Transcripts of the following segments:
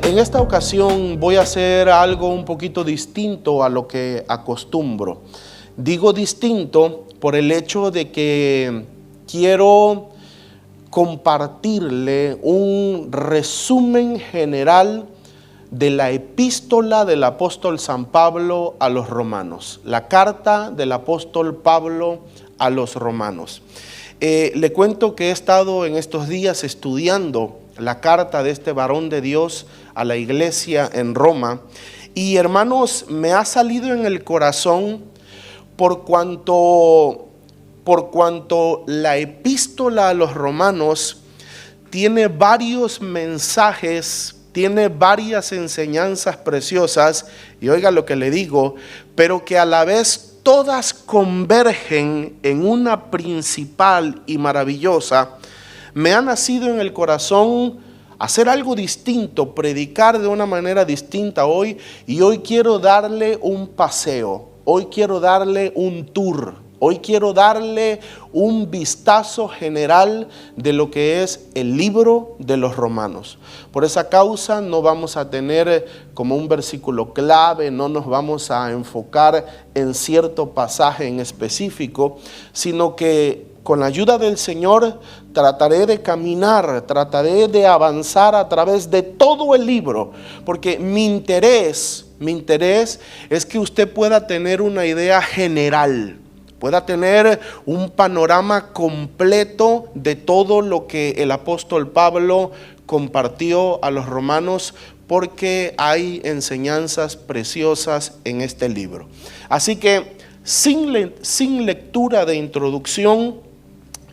En esta ocasión voy a hacer algo un poquito distinto a lo que acostumbro. Digo distinto por el hecho de que quiero compartirle un resumen general de la epístola del apóstol San Pablo a los romanos, la carta del apóstol Pablo a los romanos. Le cuento que he estado en estos días estudiando la carta de este varón de Dios a la iglesia en Roma, y hermanos, me ha salido en el corazón por cuanto la epístola a los romanos tiene varios mensajes, tiene varias enseñanzas preciosas, y oiga lo que le digo, pero que a la vez todas convergen en una principal y maravillosa. Me ha nacido en el corazón hacer algo distinto, predicar de una manera distinta hoy, y hoy quiero darle un paseo, hoy quiero darle un tour, hoy quiero darle un vistazo general de lo que es el libro de los Romanos. Por esa causa no vamos a tener como un versículo clave, no nos vamos a enfocar en cierto pasaje en específico, sino que con la ayuda del Señor trataré de caminar, trataré de avanzar a través de todo el libro, porque mi interés es que usted pueda tener una idea general, pueda tener un panorama completo de todo lo que el apóstol Pablo compartió a los romanos, porque hay enseñanzas preciosas en este libro. Así que sin lectura de introducción,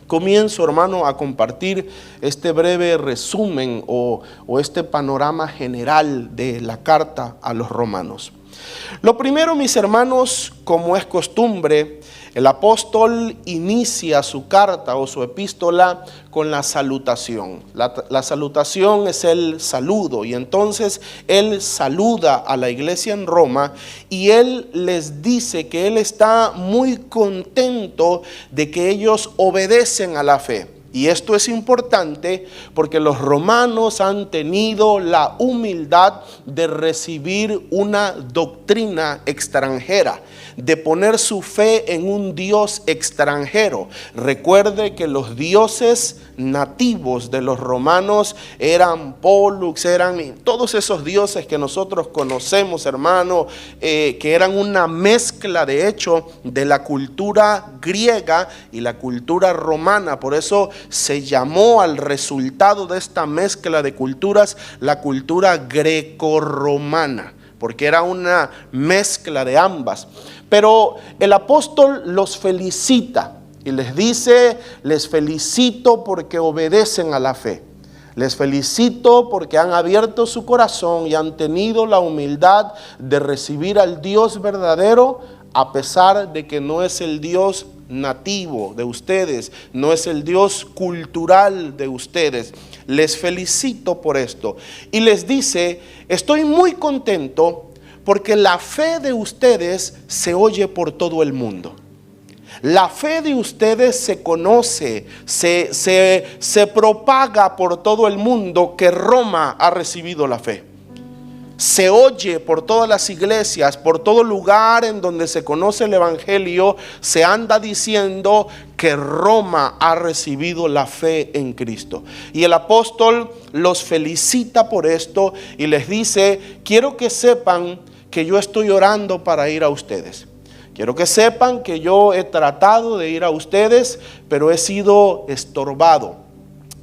comienzo, hermano, a compartir este breve resumen o este panorama general de la carta a los romanos. Lo primero, mis hermanos, como es costumbre, el apóstol inicia su carta o su epístola con la salutación. La salutación es el saludo, y entonces él saluda a la iglesia en Roma y él les dice que él está muy contento de que ellos obedecen a la fe. Y esto es importante porque los romanos han tenido la humildad de recibir una doctrina extranjera, de poner su fe en un Dios extranjero. Recuerde que los dioses nativos de los romanos eran Pollux, eran todos esos dioses que nosotros conocemos, hermano, que eran una mezcla, de hecho, de la cultura griega y la cultura romana. Por eso se llamó al resultado de esta mezcla de culturas la cultura grecorromana, porque era una mezcla de ambas. Pero el apóstol los felicita y les dice: les felicito porque obedecen a la fe. Les felicito porque han abierto su corazón y han tenido la humildad de recibir al Dios verdadero, a pesar de que no es el Dios nativo de ustedes, no es el Dios cultural de ustedes. Les felicito por esto. Y les dice: estoy muy contento porque la fe de ustedes se oye por todo el mundo. La fe de ustedes se conoce, se propaga por todo el mundo, que Roma ha recibido la fe. Se oye por todas las iglesias, por todo lugar en donde se conoce el evangelio, se anda diciendo que Roma ha recibido la fe en Cristo. Y el apóstol los felicita por esto y les dice: quiero que sepan que yo estoy orando para ir a ustedes. Quiero que sepan que yo he tratado de ir a ustedes, pero he sido estorbado.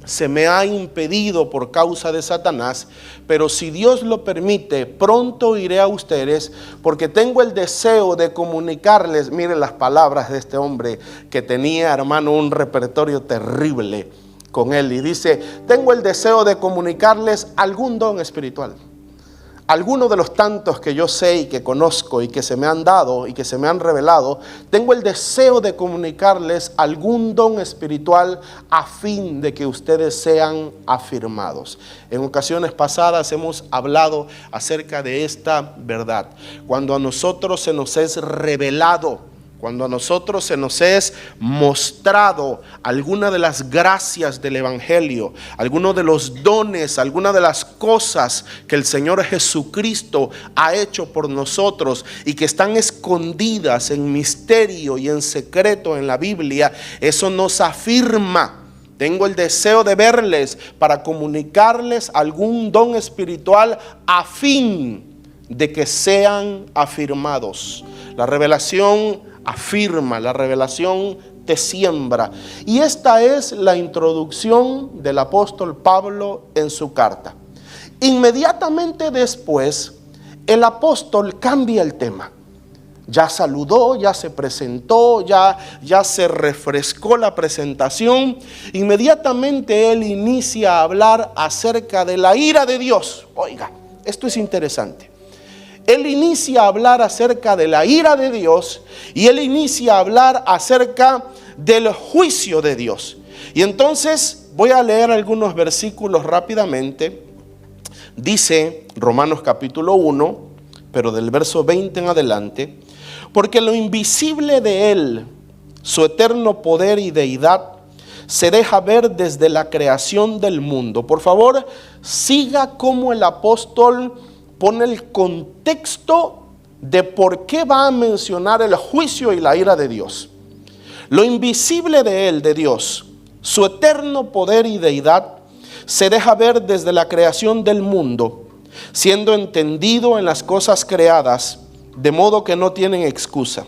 Se me ha impedido por causa de Satanás, pero si Dios lo permite, pronto iré a ustedes, porque tengo el deseo de comunicarles. Miren las palabras de este hombre que tenía, hermano, un repertorio terrible con él, y dice: tengo el deseo de comunicarles algún don espiritual. Alguno de los tantos que yo sé y que conozco y que se me han dado y que se me han revelado, tengo el deseo de comunicarles algún don espiritual a fin de que ustedes sean afirmados. En ocasiones pasadas hemos hablado acerca de esta verdad. Cuando a nosotros se nos es revelado, cuando a nosotros se nos es mostrado alguna de las gracias del Evangelio, algunos de los dones, alguna de las cosas que el Señor Jesucristo ha hecho por nosotros y que están escondidas en misterio y en secreto en la Biblia, eso nos afirma. Tengo el deseo de verles para comunicarles algún don espiritual a fin de que sean afirmados. La revelación afirma, la revelación te siembra. Y esta es la introducción del apóstol Pablo en su carta. Inmediatamente después, el apóstol cambia el tema. Ya saludó, ya se presentó, ya se refrescó la presentación. Inmediatamente él inicia a hablar acerca de la ira de Dios. Oiga, esto es interesante. Él inicia a hablar acerca de la ira de Dios y él inicia a hablar acerca del juicio de Dios. Y entonces voy a leer algunos versículos rápidamente. Dice Romanos capítulo 1, pero del verso 20 en adelante: porque lo invisible de él, su eterno poder y deidad, se deja ver desde la creación del mundo. Por favor, siga como el apóstol pone el contexto de por qué va a mencionar el juicio y la ira de Dios. Lo invisible de él, de Dios, su eterno poder y deidad, se deja ver desde la creación del mundo, siendo entendido en las cosas creadas, de modo que no tienen excusa.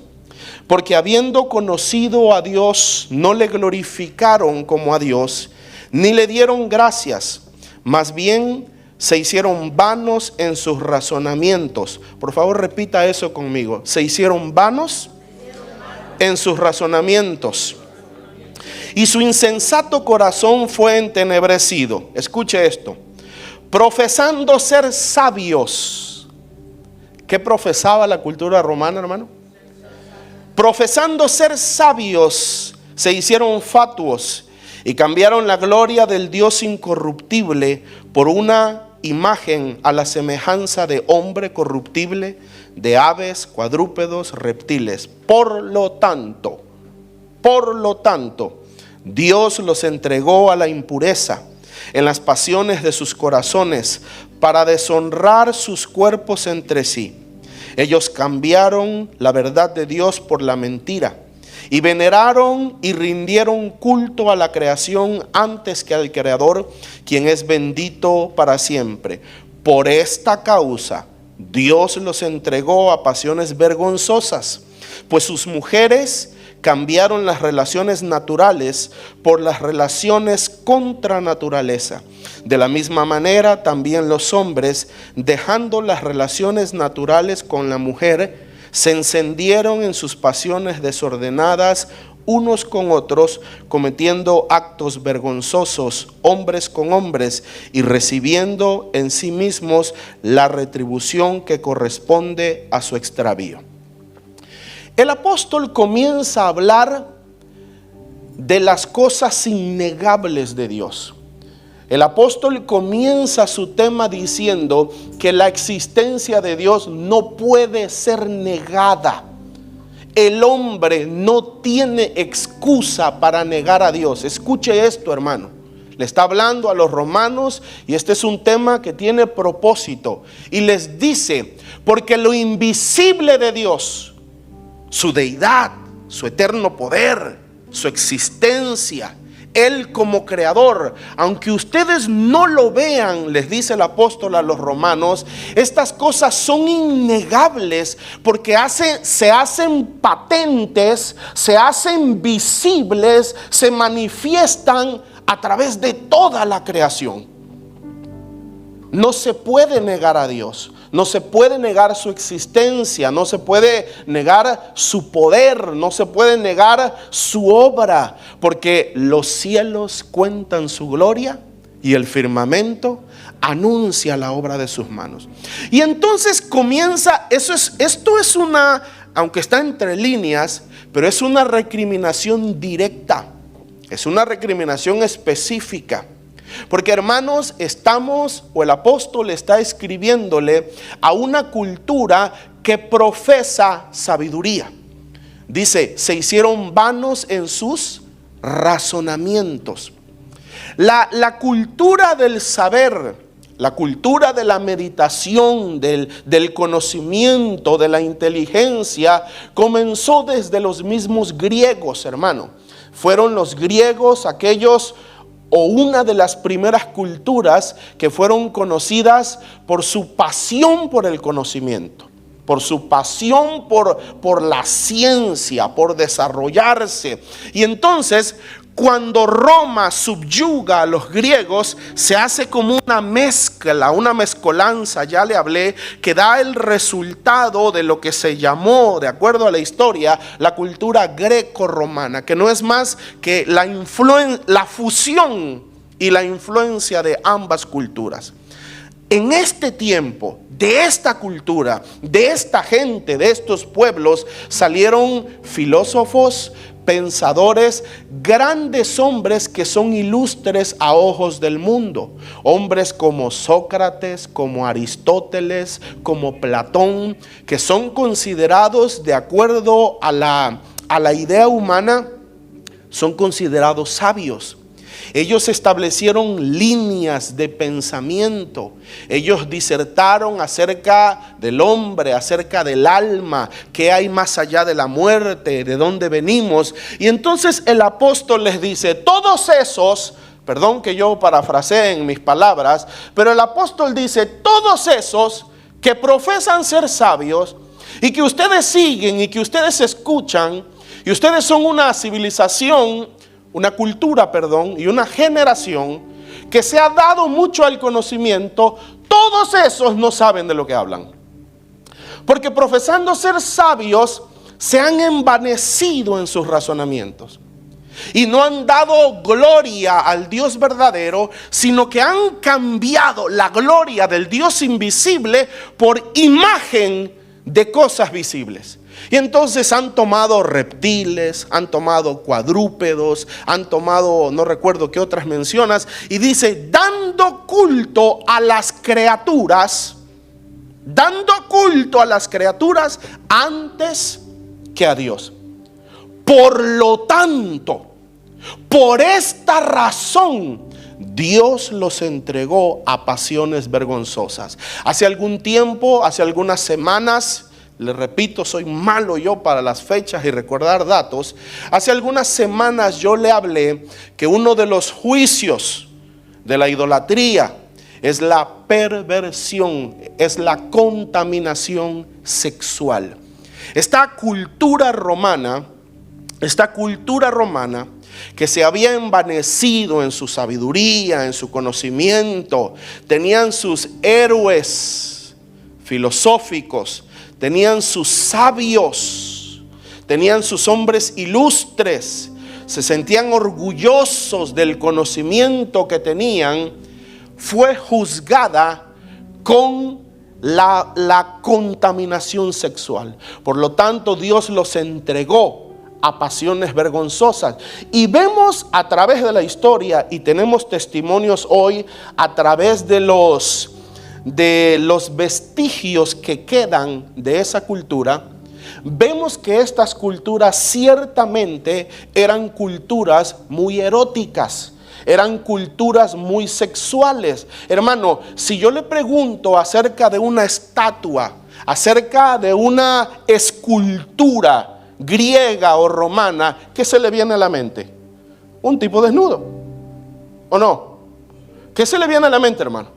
Porque habiendo conocido a Dios, no le glorificaron como a Dios, ni le dieron gracias, más bien se hicieron vanos en sus razonamientos. Por favor, repita eso conmigo. Se hicieron vanos en sus razonamientos, y su insensato corazón fue entenebrecido. Escuche esto: profesando ser sabios. ¿Qué profesaba la cultura romana, hermano? Profesando ser sabios, se hicieron fatuos y cambiaron la gloria del Dios incorruptible por una imagen a la semejanza de hombre corruptible, de aves, cuadrúpedos, reptiles. Por lo tanto, Dios los entregó a la impureza en las pasiones de sus corazones, para deshonrar sus cuerpos entre sí. Ellos cambiaron la verdad de Dios por la mentira, y veneraron y rindieron culto a la creación antes que al Creador, quien es bendito para siempre. Por esta causa Dios los entregó a pasiones vergonzosas, pues sus mujeres cambiaron las relaciones naturales por las relaciones contra naturaleza. De la misma manera, también los hombres, dejando las relaciones naturales con la mujer, se encendieron en sus pasiones desordenadas unos con otros, cometiendo actos vergonzosos, hombres con hombres, y recibiendo en sí mismos la retribución que corresponde a su extravío. El apóstol comienza a hablar de las cosas innegables de Dios. El apóstol comienza su tema diciendo que la existencia de Dios no puede ser negada. El hombre no tiene excusa para negar a Dios. Escuche esto, hermano. Le está hablando a los romanos y este es un tema que tiene propósito. Y les dice, porque lo invisible de Dios, su deidad, su eterno poder, su existencia, Él como creador, aunque ustedes no lo vean, les dice el apóstol a los romanos, estas cosas son innegables porque se hacen patentes, se hacen visibles, se manifiestan a través de toda la creación. No se puede negar a Dios. No se puede negar su existencia, no se puede negar su poder, no se puede negar su obra, porque los cielos cuentan su gloria y el firmamento anuncia la obra de sus manos. Y entonces comienza, esto es una, aunque está entre líneas, pero es una recriminación directa, es una recriminación específica. Porque, hermanos, el apóstol está escribiéndole a una cultura que profesa sabiduría. Dice, se hicieron vanos en sus razonamientos. La cultura del saber, la cultura de la meditación, del conocimiento, de la inteligencia, comenzó desde los mismos griegos, hermano. Fueron los griegos aquellos, o una de las primeras culturas que fueron conocidas por su pasión por el conocimiento, por su pasión por la ciencia, por desarrollarse. Y entonces, cuando Roma subyuga a los griegos, se hace como una mezcla, una mezcolanza, ya le hablé, que da el resultado de lo que se llamó, de acuerdo a la historia, la cultura greco-romana, que no es más que la fusión y la influencia de ambas culturas. En este tiempo, de esta cultura, de esta gente, de estos pueblos, salieron filósofos, pensadores, grandes hombres que son ilustres a ojos del mundo. Hombres como Sócrates, como Aristóteles, como Platón, que son considerados, de acuerdo a la idea humana, son considerados sabios. Ellos establecieron líneas de pensamiento. Ellos disertaron acerca del hombre, acerca del alma, qué hay más allá de la muerte, de dónde venimos. Y entonces el apóstol les dice, todos esos, perdón que yo parafrasee en mis palabras, pero el apóstol dice, todos esos que profesan ser sabios y que ustedes siguen y que ustedes escuchan, y ustedes son una civilización, una cultura, y una generación que se ha dado mucho al conocimiento, todos esos no saben de lo que hablan. Porque profesando ser sabios, se han envanecido en sus razonamientos. Y no han dado gloria al Dios verdadero, sino que han cambiado la gloria del Dios invisible por imagen de cosas visibles. Y entonces han tomado reptiles, han tomado cuadrúpedos, han tomado, no recuerdo qué otras mencionas, y dice, dando culto a las criaturas antes que a Dios. Por lo tanto, por esta razón, Dios los entregó a pasiones vergonzosas. Hace algún tiempo, hace algunas semanas, le repito, soy malo yo para las fechas y recordar datos. Hace algunas semanas yo le hablé que uno de los juicios de la idolatría es la perversión, es la contaminación sexual. Esta cultura romana que se había envanecido en su sabiduría, en su conocimiento, tenían sus héroes filosóficos, tenían sus sabios, tenían sus hombres ilustres, se sentían orgullosos del conocimiento que tenían, fue juzgada con la contaminación sexual. Por lo tanto, Dios los entregó a pasiones vergonzosas. Y vemos a través de la historia, y tenemos testimonios hoy a través de los vestigios que quedan de esa cultura, vemos que estas culturas ciertamente eran culturas muy eróticas, eran culturas muy sexuales. Hermano, si yo le pregunto acerca de una estatua, acerca de una escultura griega o romana, ¿qué se le viene a la mente? Un tipo desnudo, ¿o no? ¿Qué se le viene a la mente, hermano?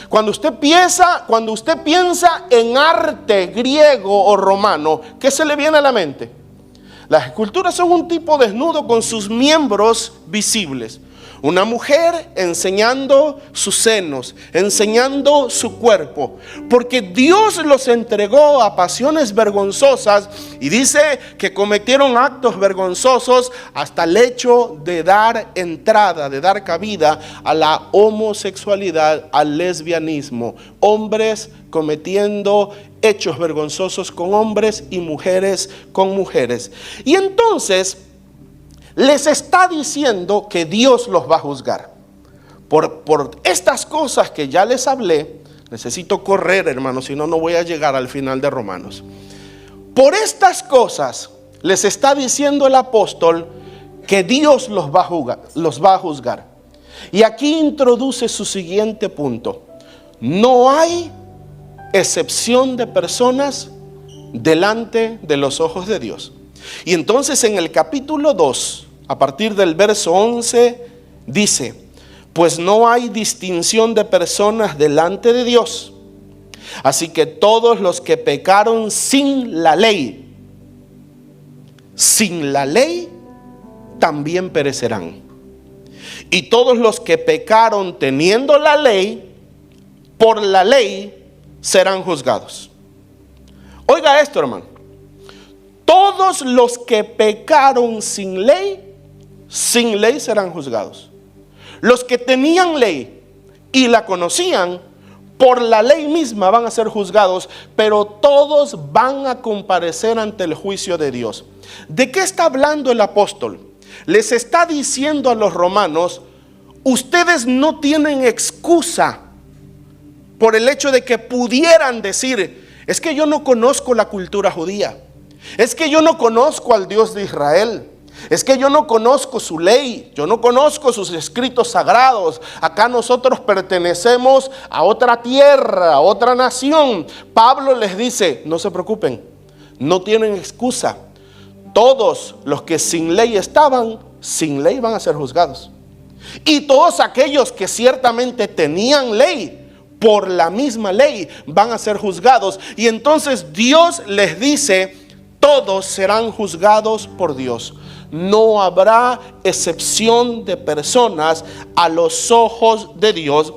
Cuando usted piensa en arte griego o romano, ¿qué se le viene a la mente? Las esculturas son un tipo desnudo con sus miembros visibles. Una mujer enseñando sus senos, enseñando su cuerpo, porque Dios los entregó a pasiones vergonzosas, y dice que cometieron actos vergonzosos hasta el hecho de dar entrada, de dar cabida a la homosexualidad, al lesbianismo. Hombres cometiendo hechos vergonzosos con hombres y mujeres con mujeres. Y entonces les está diciendo que Dios los va a juzgar. Por estas cosas que ya les hablé, necesito correr, hermanos, si no, no voy a llegar al final de Romanos. Por estas cosas, les está diciendo el apóstol que Dios los va a juzgar. Y aquí introduce su siguiente punto. No hay excepción de personas delante de los ojos de Dios. Y entonces en el capítulo 2, a partir del verso 11, dice: pues no hay distinción de personas delante de Dios. Así que todos los que pecaron sin la ley también perecerán. Y todos los que pecaron teniendo la ley, por la ley serán juzgados. Oiga esto, hermano. Todos los que pecaron sin ley serán juzgados. Los que tenían ley y la conocían, por la ley misma van a ser juzgados, pero todos van a comparecer ante el juicio de Dios. ¿De qué está hablando el apóstol? Les está diciendo a los romanos: ustedes no tienen excusa por el hecho de que pudieran decir: es que yo no conozco la cultura judía, es que yo no conozco al Dios de Israel, es que yo no conozco su ley, yo no conozco sus escritos sagrados. Acá nosotros pertenecemos a otra tierra, a otra nación. Pablo les dice: no se preocupen, no tienen excusa. Todos los que sin ley estaban, sin ley van a ser juzgados. Y todos aquellos que ciertamente tenían ley, por la misma ley van a ser juzgados. Y entonces Dios les dice: todos serán juzgados por Dios. No habrá excepción de personas a los ojos de Dios.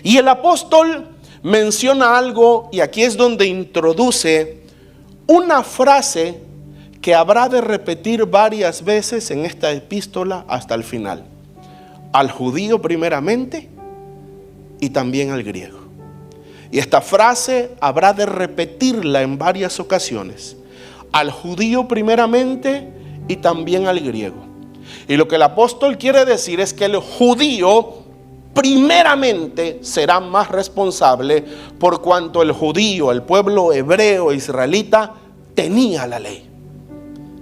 Y el apóstol menciona algo, y aquí es donde introduce una frase que habrá de repetir varias veces en esta epístola hasta el final. Al judío primeramente y también al griego. Y esta frase habrá de repetirla en varias ocasiones. Al judío primeramente y también al griego. Y lo que el apóstol quiere decir es que el judío primeramente será más responsable, por cuanto el judío, el pueblo hebreo israelita, tenía la ley.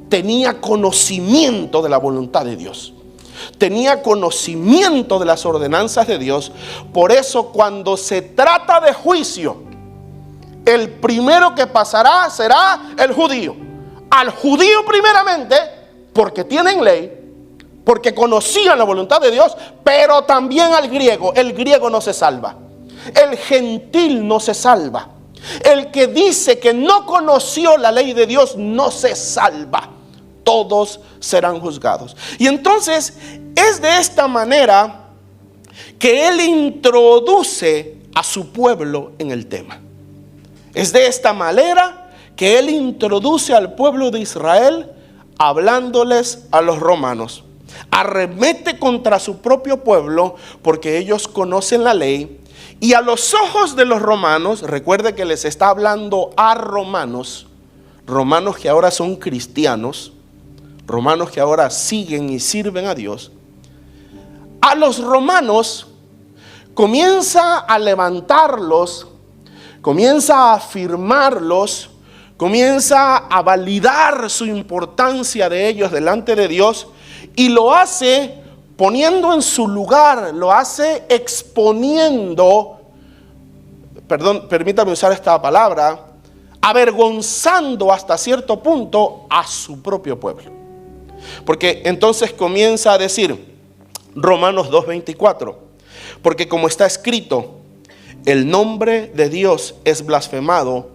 Tenía conocimiento de la voluntad de Dios. Tenía conocimiento de las ordenanzas de Dios. Por eso, cuando se trata de juicio, el primero que pasará será el judío. Al judío primeramente, porque tienen ley, porque conocían la voluntad de Dios, pero también al griego. El griego no se salva. El gentil no se salva. El que dice que no conoció la ley de Dios no se salva. Todos serán juzgados. Y entonces es de esta manera que él introduce a su pueblo en el tema. Es de esta manera que él introduce al pueblo de Israel, hablándoles a los romanos. Arremete contra su propio pueblo porque ellos conocen la ley. Y a los ojos de los romanos, recuerde que les está hablando a romanos que ahora son cristianos, romanos que ahora siguen y sirven a Dios. A los romanos comienza a levantarlos, comienza a afirmarlos, comienza a validar su importancia de ellos delante de Dios, y lo hace poniendo en su lugar, lo hace exponiendo, permítame usar esta palabra, avergonzando hasta cierto punto a su propio pueblo. Porque entonces comienza a decir, Romanos 2:24, porque como está escrito, el nombre de Dios es blasfemado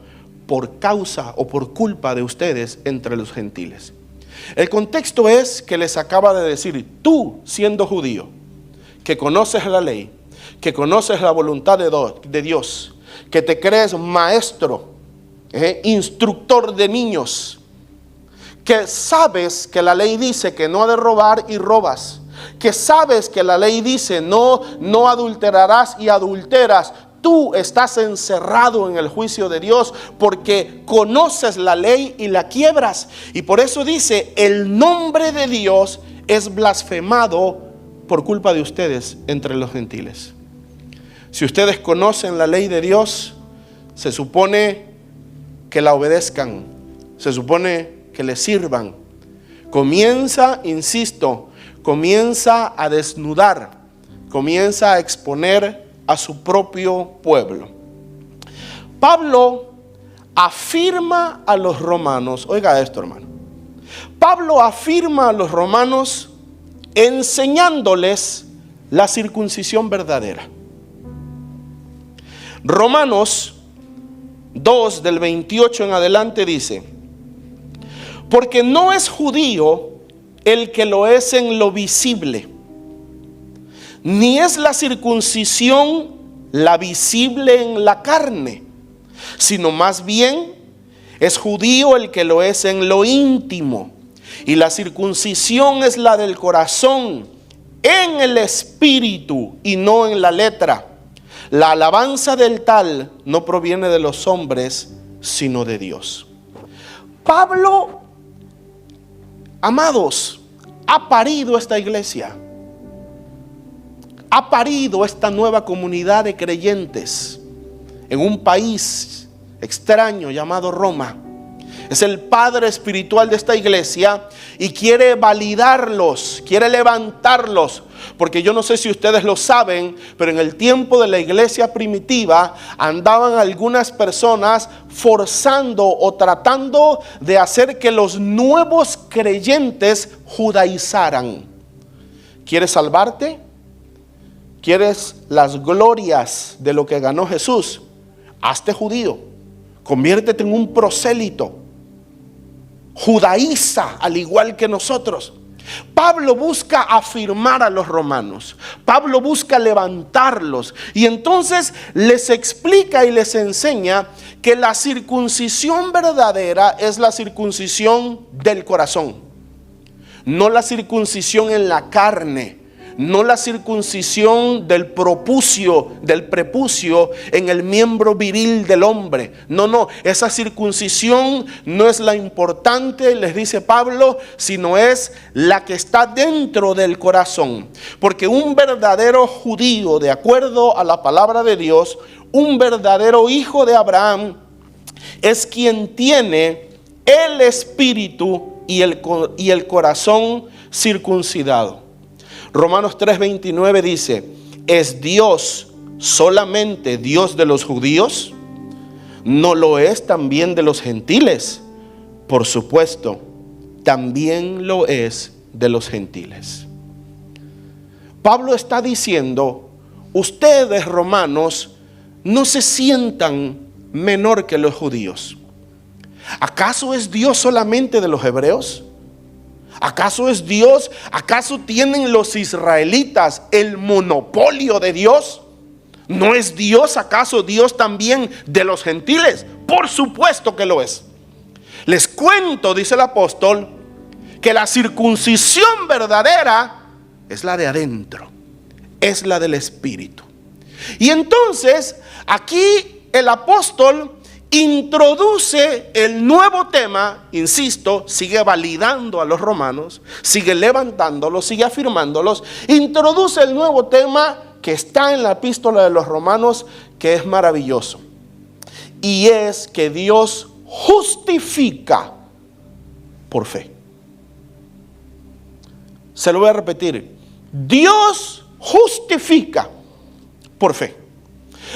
por causa o por culpa de ustedes entre los gentiles. El contexto es que les acaba de decir: tú, siendo judío, que conoces la ley, que conoces la voluntad de Dios, que te crees maestro, instructor de niños, que sabes que la ley dice que no ha de robar y robas, que sabes que la ley dice no adulterarás y adulteras. Tú estás encerrado en el juicio de Dios porque conoces la ley y la quiebras. Y por eso dice, el nombre de Dios es blasfemado por culpa de ustedes entre los gentiles. Si ustedes conocen la ley de Dios, se supone que la obedezcan. Se supone que le sirvan. Comienza, insisto, comienza a desnudar, comienza a exponer a su propio pueblo. Pablo afirma a los romanos, oiga esto, hermano. Pablo afirma a los romanos enseñándoles la circuncisión verdadera. Romanos 2 del 28 en adelante dice: porque no es judío el que lo es en lo visible, ni es la circuncisión la visible en la carne, sino más bien es judío el que lo es en lo íntimo, y la circuncisión es la del corazón, en el espíritu y no en la letra. La alabanza del tal no proviene de los hombres, sino de Dios. Pablo, amados, ha parido esta iglesia, ha parido esta nueva comunidad de creyentes en un país extraño llamado Roma. Es el padre espiritual de esta iglesia y quiere validarlos, quiere levantarlos. Porque yo no sé si ustedes lo saben, pero en el tiempo de la iglesia primitiva andaban algunas personas forzando o tratando de hacer que los nuevos creyentes judaizaran. ¿Quieres salvarte? ¿Quieres las glorias de lo que ganó Jesús? Hazte judío, conviértete en un prosélito, judaiza al igual que nosotros. Pablo busca afirmar a los romanos, Pablo busca levantarlos, y entonces les explica y les enseña que la circuncisión verdadera es la circuncisión del corazón, no la circuncisión en la carne, no la circuncisión del prepucio en el miembro viril del hombre. No, esa circuncisión no es la importante, les dice Pablo, sino es la que está dentro del corazón. Porque un verdadero judío, de acuerdo a la palabra de Dios, un verdadero hijo de Abraham, es quien tiene el espíritu y el corazón circuncidado. Romanos 3:29 dice: ¿es Dios solamente Dios de los judíos? ¿No lo es también de los gentiles? Por supuesto, también lo es de los gentiles. Pablo está diciendo: ustedes, romanos, no se sientan menor que los judíos. ¿Acaso es Dios solamente de los hebreos? ¿Acaso es Dios? ¿Acaso tienen los israelitas el monopolio de Dios? ¿No es Dios acaso Dios también de los gentiles? Por supuesto que lo es. Les cuento, dice el apóstol, que la circuncisión verdadera es la de adentro, es la del espíritu. Y entonces aquí el apóstol introduce el nuevo tema, insisto, sigue validando a los romanos, sigue levantándolos, sigue afirmándolos, introduce el nuevo tema que está en la epístola de los romanos, que es maravilloso, y es que Dios justifica por fe. Se lo voy a repetir: Dios justifica por fe.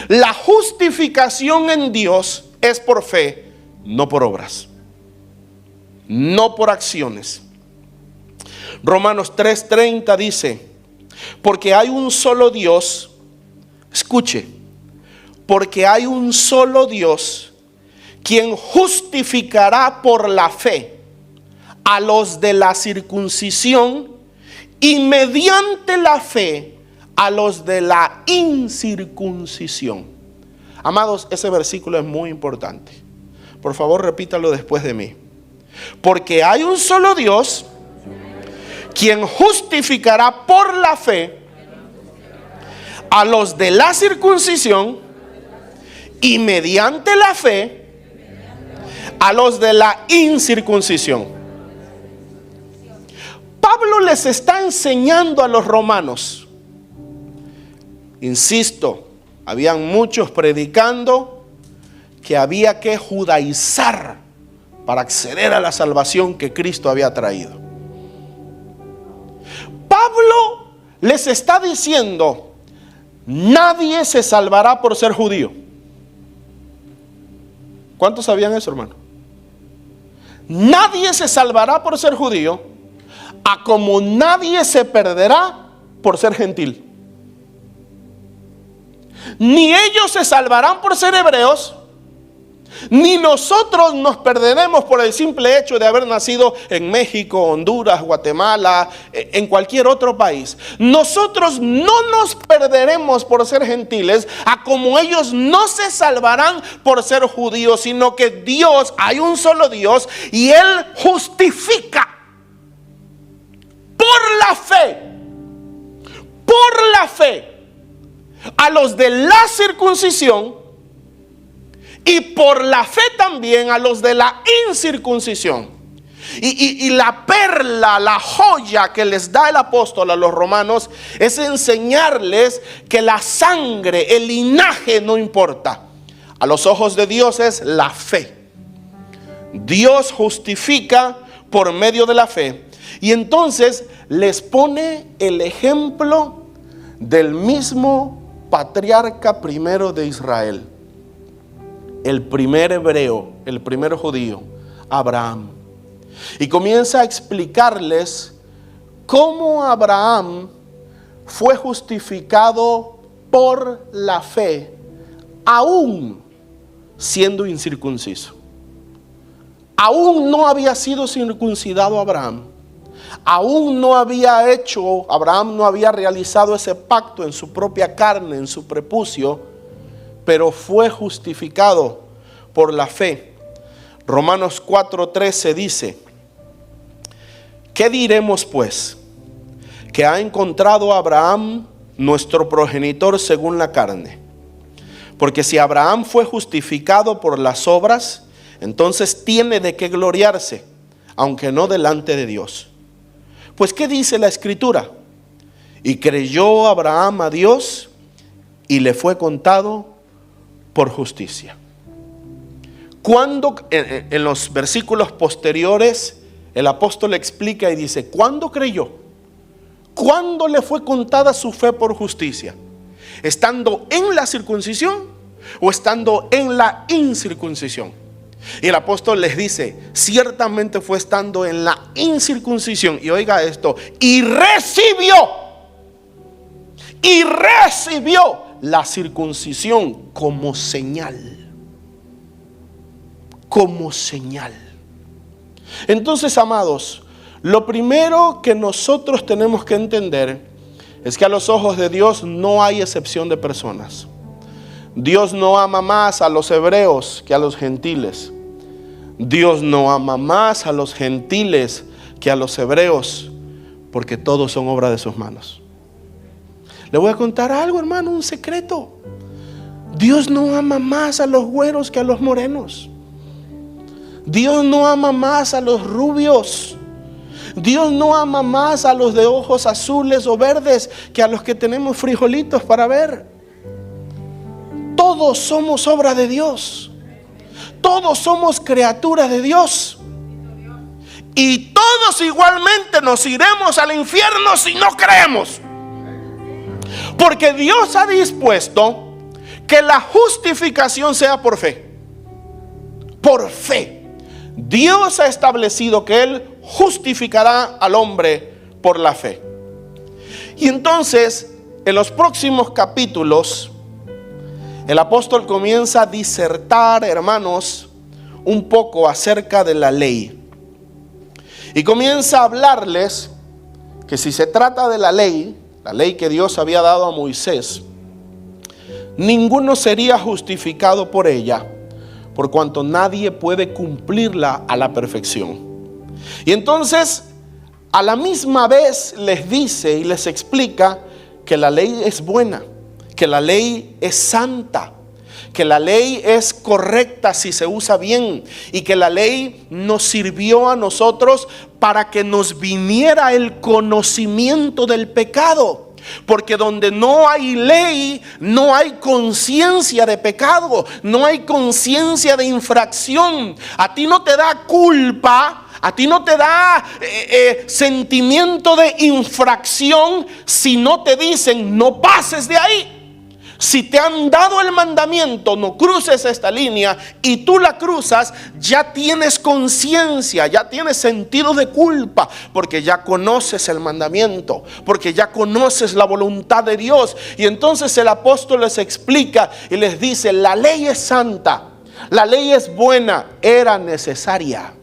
La justificación en Dios es por fe, no por obras, no por acciones. Romanos 3:30 dice: porque hay un solo Dios, escuche, porque hay un solo Dios quien justificará por la fe a los de la circuncisión y mediante la fe a los de la incircuncisión. Amados, ese versículo es muy importante. Por favor, repítalo después de mí. Porque hay un solo Dios quien justificará por la fe a los de la circuncisión y mediante la fe a los de la incircuncisión. Pablo les está enseñando a los romanos. Insisto, habían muchos predicando que había que judaizar para acceder a la salvación que Cristo había traído. Pablo les está diciendo: nadie se salvará por ser judío. ¿Cuántos sabían eso, hermano? Nadie se salvará por ser judío, a como nadie se perderá por ser gentil. Ni ellos se salvarán por ser hebreos, ni nosotros nos perderemos por el simple hecho de haber nacido en México, Honduras, Guatemala, en cualquier otro país. Nosotros no nos perderemos por ser gentiles, a como ellos no se salvarán por ser judíos, sino que Dios, hay un solo Dios, y Él justifica por la fe, a los de la circuncisión, y por la fe también a los de la incircuncisión. Y la perla, la joya que les da el apóstol a los romanos es enseñarles que la sangre, el linaje no importa. A los ojos de Dios es la fe. Dios justifica por medio de la fe. Y entonces les pone el ejemplo del mismo patriarca primero de Israel, el primer hebreo, el primer judío, Abraham. Y comienza a explicarles cómo Abraham fue justificado por la fe, aún siendo incircunciso. Aún no había sido circuncidado Abraham. Aún no había hecho, Abraham no había realizado ese pacto en su propia carne, en su prepucio, pero fue justificado por la fe. Romanos 4:13 dice: ¿qué diremos pues? Que ha encontrado Abraham nuestro progenitor según la carne. Porque si Abraham fue justificado por las obras, entonces tiene de qué gloriarse, aunque no delante de Dios. Pues ¿qué dice la Escritura? Y creyó Abraham a Dios y le fue contado por justicia. Cuando en los versículos posteriores el apóstol explica y dice: ¿cuándo creyó? ¿Cuándo le fue contada su fe por justicia? ¿Estando en la circuncisión o estando en la incircuncisión? Y el apóstol les dice: ciertamente fue estando en la incircuncisión. Y oiga esto: y recibió la circuncisión como señal. Como señal. Entonces, amados, lo primero que nosotros tenemos que entender es que a los ojos de Dios no hay excepción de personas. Dios no ama más a los hebreos que a los gentiles. Dios no ama más a los gentiles que a los hebreos, porque todos son obra de sus manos. Le voy a contar algo, hermano, un secreto. Dios no ama más a los güeros que a los morenos. Dios no ama más a los rubios. Dios no ama más a los de ojos azules o verdes que a los que tenemos frijolitos para ver. Todos somos obra de Dios. Todos somos criaturas de Dios. Y todos igualmente nos iremos al infierno si no creemos. Porque Dios ha dispuesto que la justificación sea por fe. Por fe. Dios ha establecido que Él justificará al hombre por la fe. Y entonces, en los próximos capítulos, el apóstol comienza a disertar, hermanos, un poco acerca de la ley. Y comienza a hablarles que si se trata de la ley que Dios había dado a Moisés, ninguno sería justificado por ella, por cuanto nadie puede cumplirla a la perfección. Y entonces, a la misma vez les dice y les explica que la ley es buena, que la ley es santa, que la ley es correcta si se usa bien, y que la ley nos sirvió a nosotros para que nos viniera el conocimiento del pecado. Porque donde no hay ley, no hay conciencia de pecado, no hay conciencia de infracción. A ti no te da culpa, a ti no te da sentimiento de infracción si no te dicen no pases de ahí. Si te han dado el mandamiento, no cruces esta línea, y tú la cruzas, ya tienes conciencia, ya tienes sentido de culpa, porque ya conoces el mandamiento, porque ya conoces la voluntad de Dios. Y entonces el apóstol les explica y les dice: la ley es santa, la ley es buena, era necesaria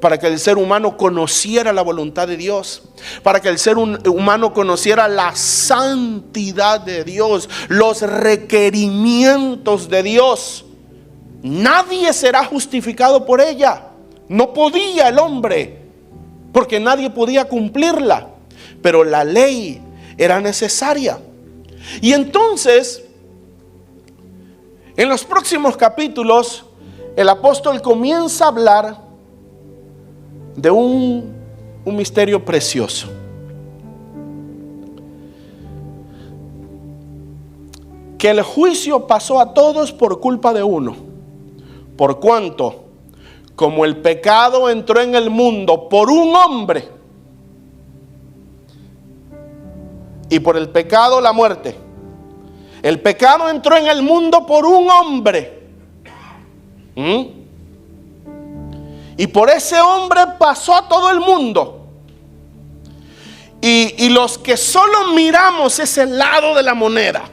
para que el ser humano conociera la voluntad de Dios, para que el ser humano conociera la santidad de Dios, los requerimientos de Dios. Nadie será justificado por ella. No podía el hombre, porque nadie podía cumplirla, pero la ley era necesaria. Y entonces, en los próximos capítulos, el apóstol comienza a hablar de un misterio precioso. Que el juicio pasó a todos por culpa de uno, por cuanto, como el pecado entró en el mundo por un hombre, y por el pecado la muerte. El pecado entró en el mundo por un hombre. Y por ese hombre pasó a todo el mundo. Y los que solo miramos ese lado de la moneda,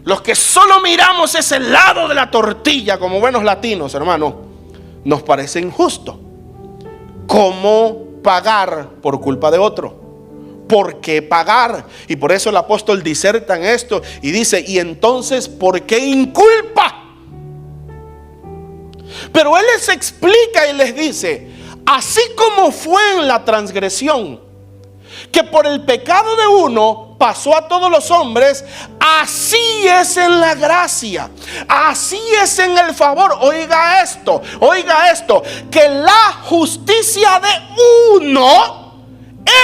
los que solo miramos ese lado de la tortilla como buenos latinos, hermano, nos parece injusto. ¿Cómo pagar por culpa de otro? ¿Por qué pagar? Y por eso el apóstol diserta en esto y dice: y entonces, ¿por qué inculpa? Pero él les explica y les dice: así como fue en la transgresión, que por el pecado de uno pasó a todos los hombres, así es en la gracia, así es en el favor. Oiga esto, que la justicia de uno,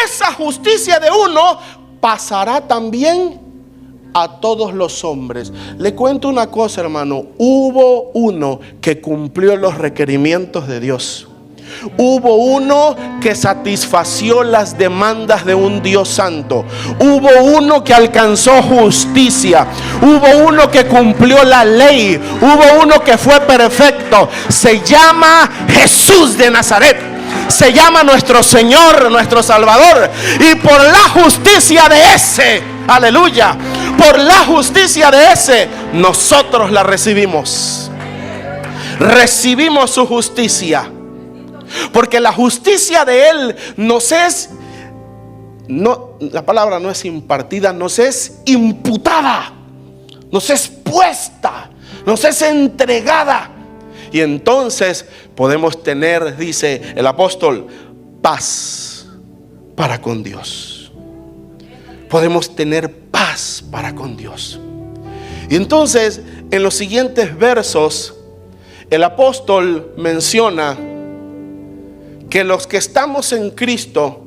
esa justicia de uno, pasará también a todos los hombres. Le cuento una cosa, hermano: hubo uno que cumplió los requerimientos de Dios. Hubo uno que satisfació las demandas de un Dios santo. Hubo uno que alcanzó justicia. Hubo uno que cumplió la ley. Hubo uno que fue perfecto. Se llama Jesús de Nazaret. Se llama nuestro Señor, nuestro Salvador. Y por la justicia de ese, aleluya, por la justicia de ese, nosotros la recibimos. Recibimos su justicia. Porque la justicia de Él nos es, no, la palabra no es impartida, nos es imputada, nos es puesta, nos es entregada. Y entonces podemos tener, dice el apóstol, paz para con Dios. Podemos tener paz para con Dios. Y entonces, en los siguientes versos, el apóstol menciona que los que estamos en Cristo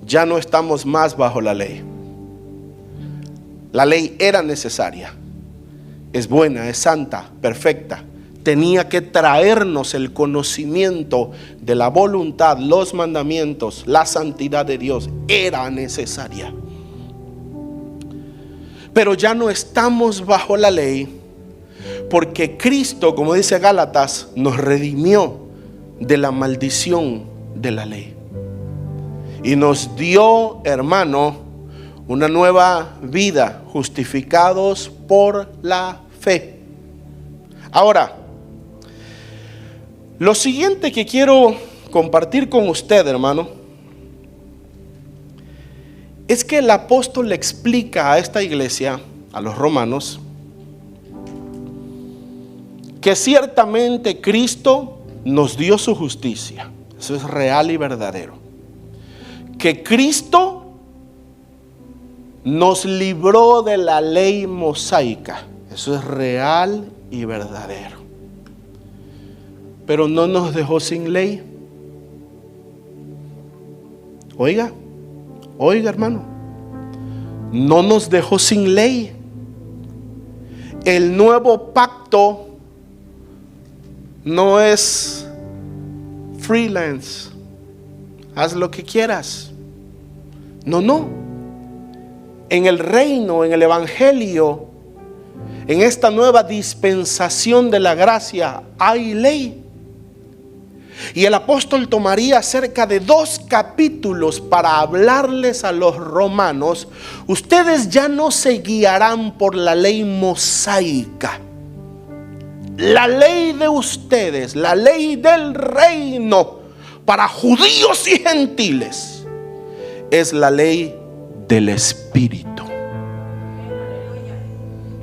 ya no estamos más bajo la ley. La ley era necesaria, es buena, es santa, perfecta. Tenía que traernos el conocimiento de la voluntad, los mandamientos, la santidad de Dios. Era necesaria. Pero ya no estamos bajo la ley, porque Cristo, como dice Gálatas, nos redimió de la maldición de la ley y nos dio, hermano, una nueva vida, justificados por la fe. Ahora, lo siguiente que quiero compartir con usted, hermano, es que el apóstol le explica a esta iglesia, a los romanos, que ciertamente Cristo nos dio su justicia. Eso es real y verdadero. Que Cristo nos libró de la ley mosaica. Eso es real y verdadero. Pero no nos dejó sin ley. Oiga, hermano, no nos dejó sin ley. El nuevo pacto no es freelance, haz lo que quieras. No. En el reino, en el evangelio, en esta nueva dispensación de la gracia, hay ley. Y el apóstol tomaría cerca de 2 capítulos para hablarles a los romanos: ustedes ya no se guiarán por la ley mosaica. La ley de ustedes, la ley del reino para judíos y gentiles, es la ley del Espíritu.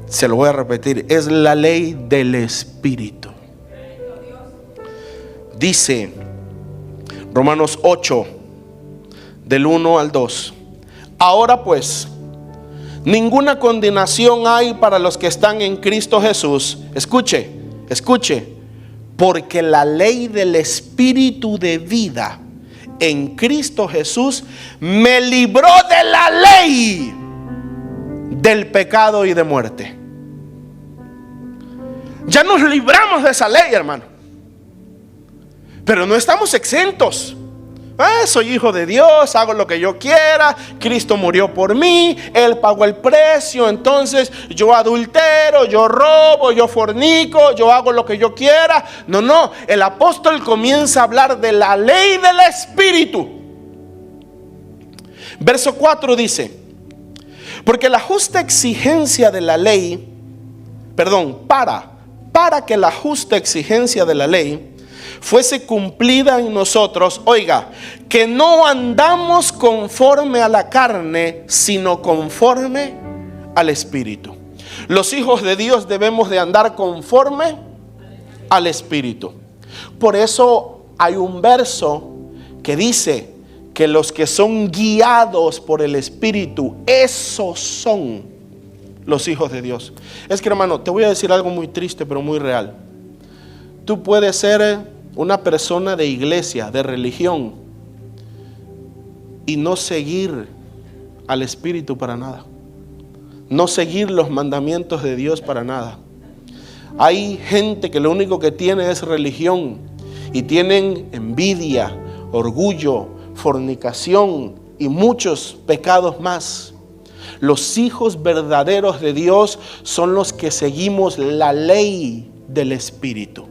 Se lo voy a repetir, es la ley del Espíritu. Dice Romanos 8, del 1 al 2. Ahora pues, ninguna condenación hay para los que están en Cristo Jesús. Escuche, porque la ley del Espíritu de vida en Cristo Jesús me libró de la ley del pecado y de muerte. Ya nos libramos de esa ley, hermano. Pero no estamos exentos. Soy hijo de Dios, hago lo que yo quiera, Cristo murió por mí, Él pagó el precio, entonces yo adultero, yo robo, yo fornico, yo hago lo que yo quiera. No, el apóstol comienza a hablar de la ley del Espíritu. Verso 4 dice: porque la justa exigencia de la ley, para que la justa exigencia de la ley fuese cumplida en nosotros, oiga, que no andamos conforme a la carne, sino conforme al Espíritu. Los hijos de Dios debemos de andar conforme al Espíritu. Por eso hay un verso que dice que los que son guiados por el Espíritu, esos son los hijos de Dios. Es que, hermano, te voy a decir algo muy triste pero muy real. Tú puedes ser una persona de iglesia, de religión, y no seguir al Espíritu para nada, no seguir los mandamientos de Dios para nada. Hay gente que lo único que tiene es religión, y tienen envidia, orgullo, fornicación y muchos pecados más. Los hijos verdaderos de Dios son los que seguimos la ley del Espíritu,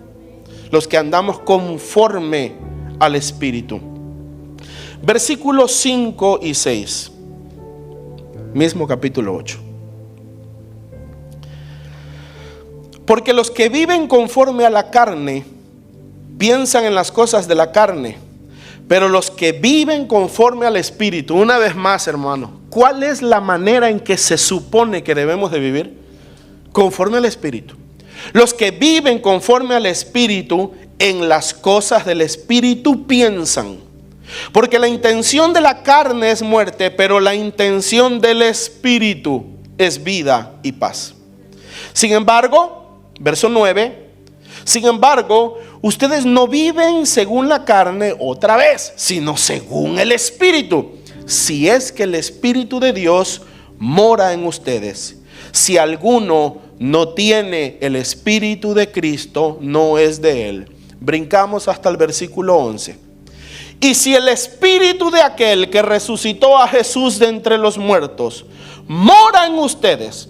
los que andamos conforme al Espíritu. Versículos 5 y 6, mismo capítulo 8. Porque los que viven conforme a la carne piensan en las cosas de la carne, pero los que viven conforme al Espíritu, una vez más, hermano, ¿cuál es la manera en que se supone que debemos de vivir? Conforme al Espíritu. Los que viven conforme al Espíritu, en las cosas del Espíritu piensan. Porque la intención de la carne es muerte, pero la intención del Espíritu es vida y paz. Sin embargo, verso 9, sin embargo, ustedes no viven según la carne otra vez, sino según el Espíritu, si es que el Espíritu de Dios mora en ustedes. Si alguno no tiene el Espíritu de Cristo, no es de él. Brincamos hasta el versículo 11. Y si el Espíritu de aquel que resucitó a Jesús de entre los muertos mora en ustedes,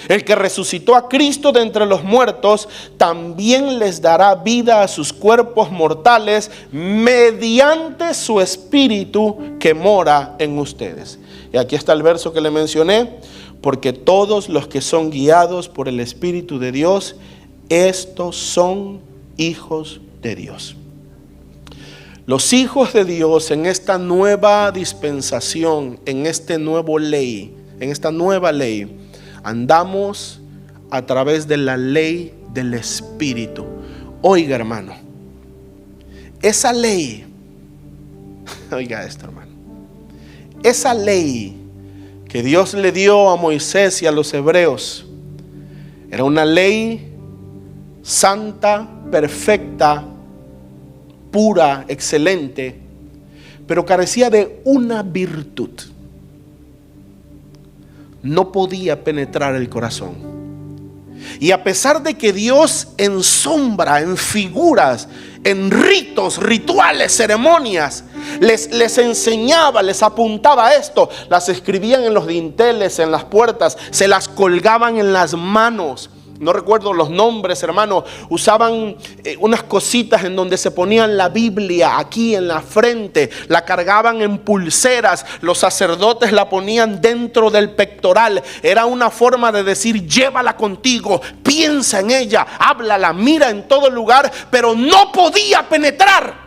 el que resucitó a Cristo de entre los muertos también les dará vida a sus cuerpos mortales mediante su Espíritu que mora en ustedes. Y aquí está el verso que le mencioné: porque todos los que son guiados por el Espíritu de Dios, estos son hijos de Dios. Los hijos de Dios en esta nueva dispensación, en esta nueva ley, andamos a través de la ley del Espíritu. Oiga, hermano, esa ley, oiga esto, hermano, esa ley que Dios le dio a Moisés y a los hebreos era una ley santa, perfecta, pura, excelente, pero carecía de una virtud. no podía penetrar el corazón. Y a pesar de que Dios en sombra, en figuras, en ritos, rituales, ceremonias, les enseñaba, les apuntaba esto, las escribían en los dinteles, en las puertas, se las colgaban en las manos. No recuerdo los nombres, hermano. Usaban unas cositas en donde se ponían la Biblia aquí en la frente. La cargaban en pulseras. Los sacerdotes la ponían dentro del pectoral. Era una forma de decir: llévala contigo, piensa en ella, háblala, mira en todo lugar. Pero no podía penetrar.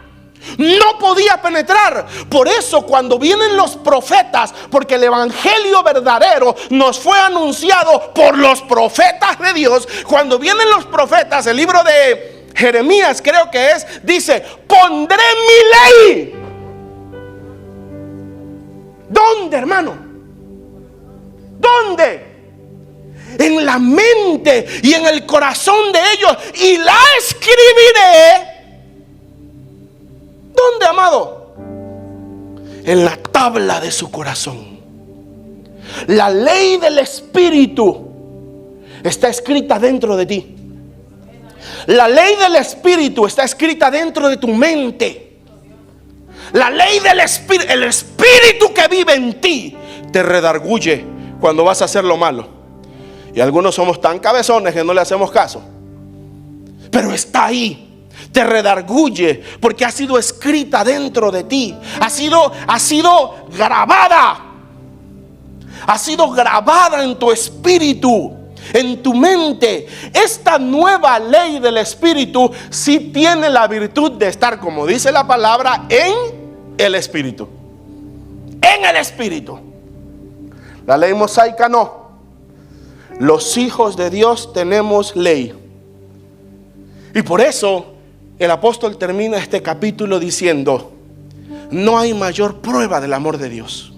No podía penetrar. Por eso cuando vienen los profetas, porque el evangelio verdadero nos fue anunciado por los profetas de Dios. Cuando vienen los profetas, el libro de Jeremías creo que es, dice: pondré mi ley. ¿Dónde, hermano? ¿Dónde? En la mente y en el corazón de ellos, y la escribiré. ¿Dónde, amado? En la tabla de su corazón. La ley del Espíritu está escrita dentro de ti. La ley del Espíritu está escrita dentro de tu mente. La ley del Espíritu, el Espíritu que vive en ti, te redarguye cuando vas a hacer lo malo. Y algunos somos tan cabezones que no le hacemos caso. Pero está ahí. Te redarguye porque ha sido escrita dentro de ti. Ha sido grabada. Ha sido grabada en tu espíritu, en tu mente. Esta nueva ley del Espíritu sí tiene la virtud de estar, como dice la palabra, en el Espíritu. En el Espíritu. La ley mosaica no. Los hijos de Dios tenemos ley. Y por eso el apóstol termina este capítulo diciendo: no hay mayor prueba del amor de Dios,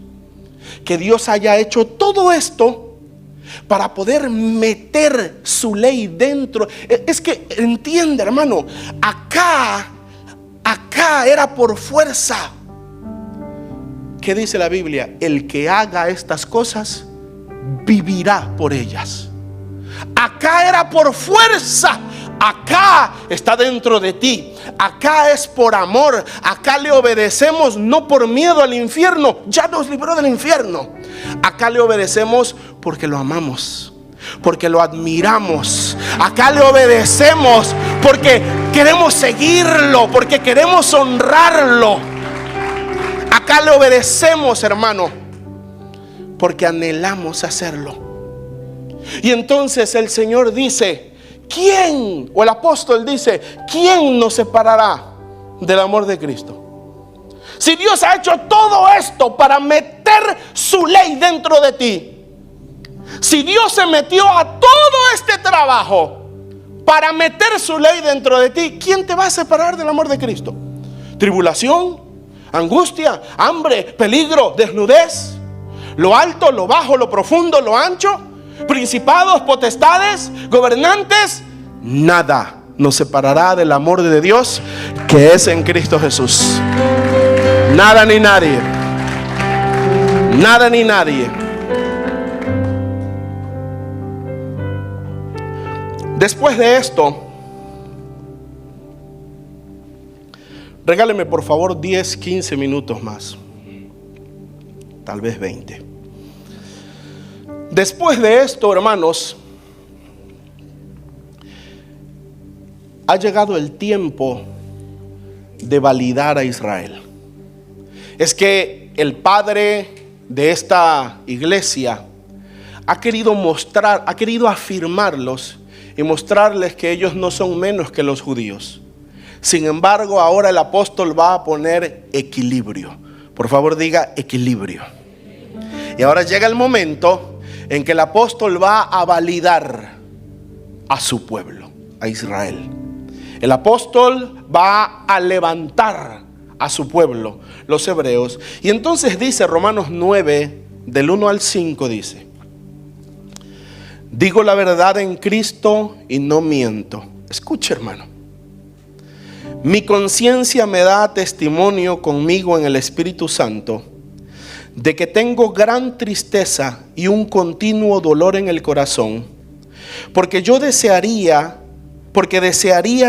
que Dios haya hecho todo esto para poder meter su ley dentro. Es que entiende, hermano, acá era por fuerza. ¿Qué dice la Biblia? El que haga estas cosas vivirá por ellas. Acá era por fuerza. Acá está dentro de ti. Acá es por amor. Acá le obedecemos no por miedo al infierno. Ya nos libró del infierno. Acá le obedecemos porque lo amamos, porque lo admiramos. Acá le obedecemos porque queremos seguirlo, porque queremos honrarlo. Acá le obedecemos, hermano, porque anhelamos hacerlo. Y entonces el Señor dice: ¿quién? O el apóstol dice: ¿quién nos separará del amor de Cristo? Si Dios ha hecho todo esto para meter su ley dentro de ti, si Dios se metió a todo este trabajo para meter su ley dentro de ti, ¿quién te va a separar del amor de Cristo? ¿Tribulación? ¿Angustia? ¿Hambre? ¿Peligro? ¿Desnudez? ¿Lo alto? ¿Lo bajo? ¿Lo profundo? ¿Lo ancho? ¿Principados? ¿Potestades? ¿Gobernantes? Nada nos separará del amor de Dios que es en Cristo Jesús. Nada ni nadie. Nada ni nadie. Después de esto, regáleme por favor 10, 15 minutos más. Tal vez 20. Después de esto, hermanos, ha llegado el tiempo de validar a Israel. Es que el padre de esta iglesia ha querido mostrar, ha querido afirmarlos y mostrarles que ellos no son menos que los judíos. Sin embargo, ahora el apóstol va a poner equilibrio. Por favor, diga equilibrio. Y ahora llega el momento en que el apóstol va a validar a su pueblo, a Israel. El apóstol va a levantar a su pueblo, los hebreos. Y entonces dice Romanos 9, del 1 al 5, dice: digo la verdad en Cristo y no miento. Escuche, hermano. Mi conciencia me da testimonio conmigo en el Espíritu Santo de que tengo gran tristeza y un continuo dolor en el corazón, porque desearía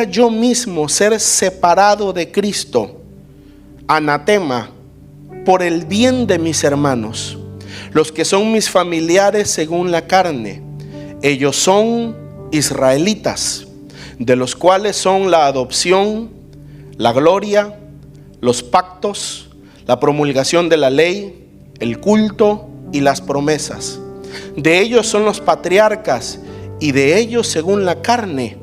yo mismo ser separado de Cristo, anatema, por el bien de mis hermanos, los que son mis familiares según la carne. Ellos son israelitas, de los cuales son la adopción, la gloria, los pactos, la promulgación de la ley, el culto y las promesas. De ellos son los patriarcas, y de ellos según la carne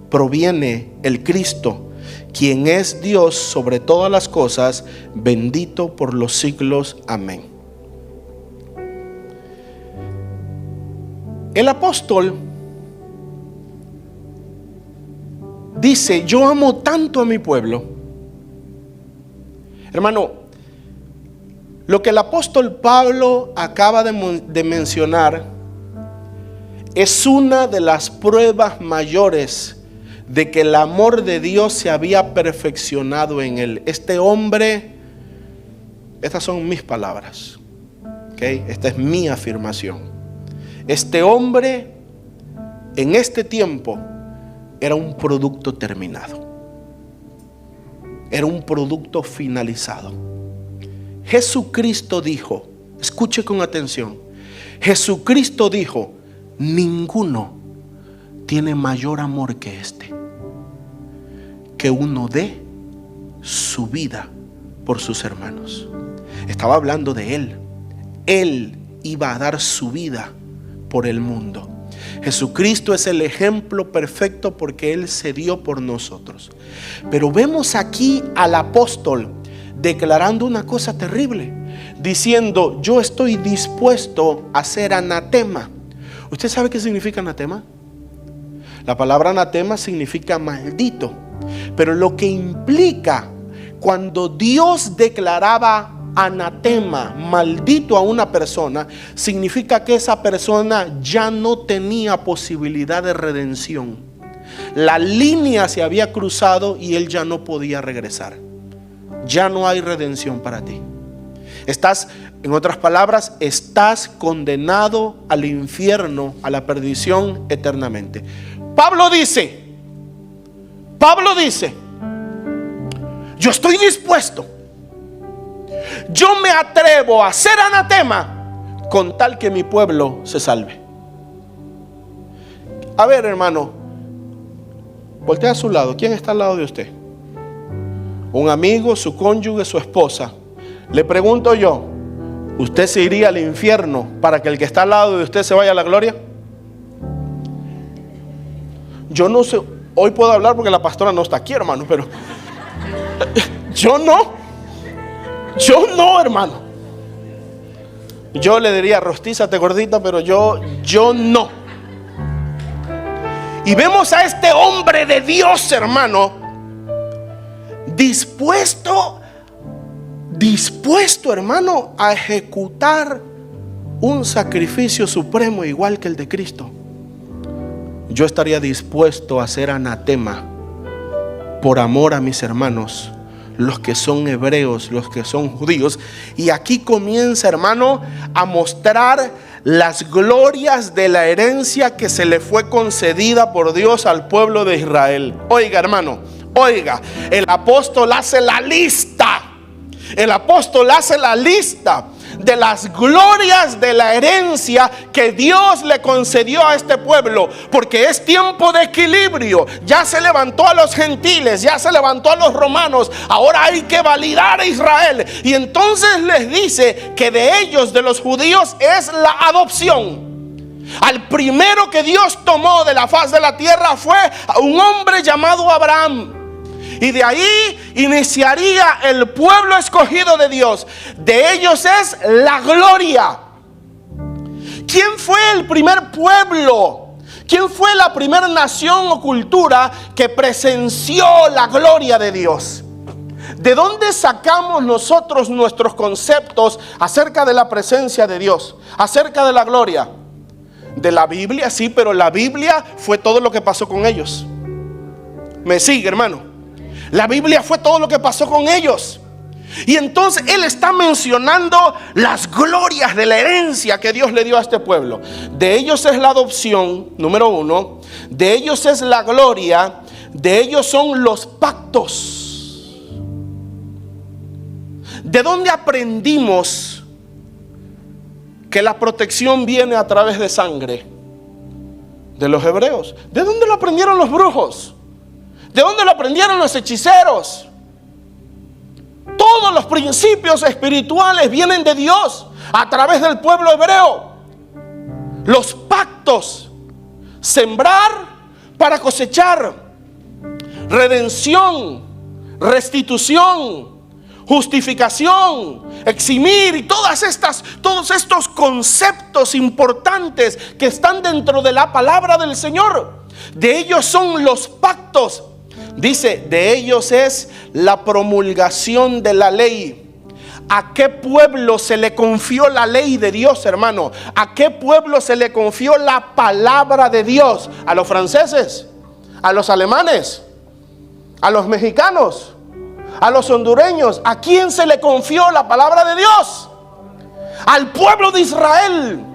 proviene el Cristo, quien es Dios sobre todas las cosas, bendito por los siglos. Amén. El apóstol dice: yo amo tanto a mi pueblo. Hermano, lo que el apóstol Pablo acaba de mencionar es una de las pruebas mayores de que el amor de Dios se había perfeccionado en él. Este hombre, estas son mis palabras, ¿okay? Esta es mi afirmación. Este hombre en este tiempo era un producto terminado, era un producto finalizado. Jesucristo dijo, escuche con atención, Jesucristo dijo: ninguno tiene mayor amor que este, que uno dé su vida por sus hermanos. Estaba hablando de él. Él iba a dar su vida por el mundo. Jesucristo es el ejemplo perfecto porque Él se dio por nosotros. Pero vemos aquí al apóstol declarando una cosa terrible, diciendo: yo estoy dispuesto a ser anatema. ¿Usted sabe qué significa anatema? La palabra anatema significa maldito. Pero lo que implica cuando Dios declaraba anatema, maldito a una persona, significa que esa persona ya no tenía posibilidad de redención. La línea se había cruzado y él ya no podía regresar. Ya no hay redención para ti. Estás, en otras palabras, estás condenado al infierno, a la perdición eternamente. Pablo dice, yo estoy dispuesto, yo me atrevo a ser anatema con tal que mi pueblo se salve. A ver, hermano, voltea a su lado. ¿Quién está al lado de usted? Un amigo, su cónyuge, su esposa. Le pregunto yo, ¿usted se iría al infierno para que el que está al lado de usted se vaya a la gloria? Yo no sé, hoy puedo hablar porque la pastora no está aquí, hermano, pero yo no, hermano. Yo le diría: rostízate, gordita, pero yo no. Y vemos a este hombre de Dios, hermano, dispuesto, hermano, a ejecutar un sacrificio supremo igual que el de Cristo. Yo estaría dispuesto a ser anatema por amor a mis hermanos, los que son hebreos, los que son judíos. Y aquí comienza, hermano, a mostrar las glorias de la herencia que se le fue concedida por Dios al pueblo de Israel. Oiga, hermano, oiga, el apóstol hace la lista. El apóstol hace la lista de las glorias de la herencia que Dios le concedió a este pueblo, porque es tiempo de equilibrio. Ya se levantó a los gentiles, ya se levantó a los romanos, ahora hay que validar a Israel. Y entonces les dice que de ellos, de los judíos, es la adopción. Al primero que Dios tomó de la faz de la tierra fue a un hombre llamado Abraham. Y de ahí iniciaría el pueblo escogido de Dios. De ellos es la gloria. ¿Quién fue el primer pueblo? ¿Quién fue la primera nación o cultura que presenció la gloria de Dios? ¿De dónde sacamos nosotros nuestros conceptos acerca de la presencia de Dios, acerca de la gloria? De la Biblia, sí, pero la Biblia fue todo lo que pasó con ellos. ¿Me sigue, hermano? La Biblia fue todo lo que pasó con ellos. Y entonces él está mencionando las glorias de la herencia que Dios le dio a este pueblo. De ellos es la adopción, número 1. De ellos es la gloria. De ellos son los pactos. ¿De dónde aprendimos que la protección viene a través de sangre? De los hebreos. ¿De dónde lo aprendieron los brujos? ¿De dónde lo aprendieron los hechiceros? Todos los principios espirituales vienen de Dios a través del pueblo hebreo. Los pactos, sembrar para cosechar, redención, restitución, justificación, eximir y todos estos conceptos importantes que están dentro de la palabra del Señor. De ellos son los pactos. Dice, de ellos es la promulgación de la ley. ¿A qué pueblo se le confió la ley de Dios, hermano? ¿A qué pueblo se le confió la palabra de Dios? ¿A los franceses? ¿A los alemanes? ¿A los mexicanos? ¿A los hondureños? ¿A quién se le confió la palabra de Dios? Al pueblo de Israel.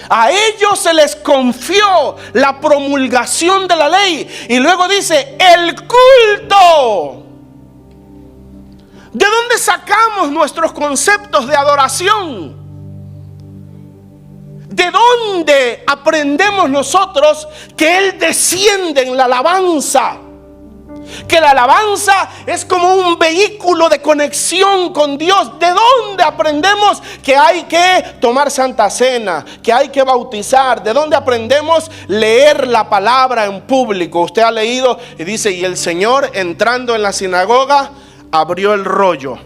A ellos se les confió la promulgación de la ley. Y luego dice, el culto. ¿De dónde sacamos nuestros conceptos de adoración? ¿De dónde aprendemos nosotros que Él desciende en la alabanza? Que la alabanza es como un vehículo de conexión con Dios. ¿De dónde aprendemos que hay que tomar Santa Cena? Que hay que bautizar. ¿De dónde aprendemos leer la palabra en público? Usted ha leído y dice, y el Señor entrando en la sinagoga abrió el rollo.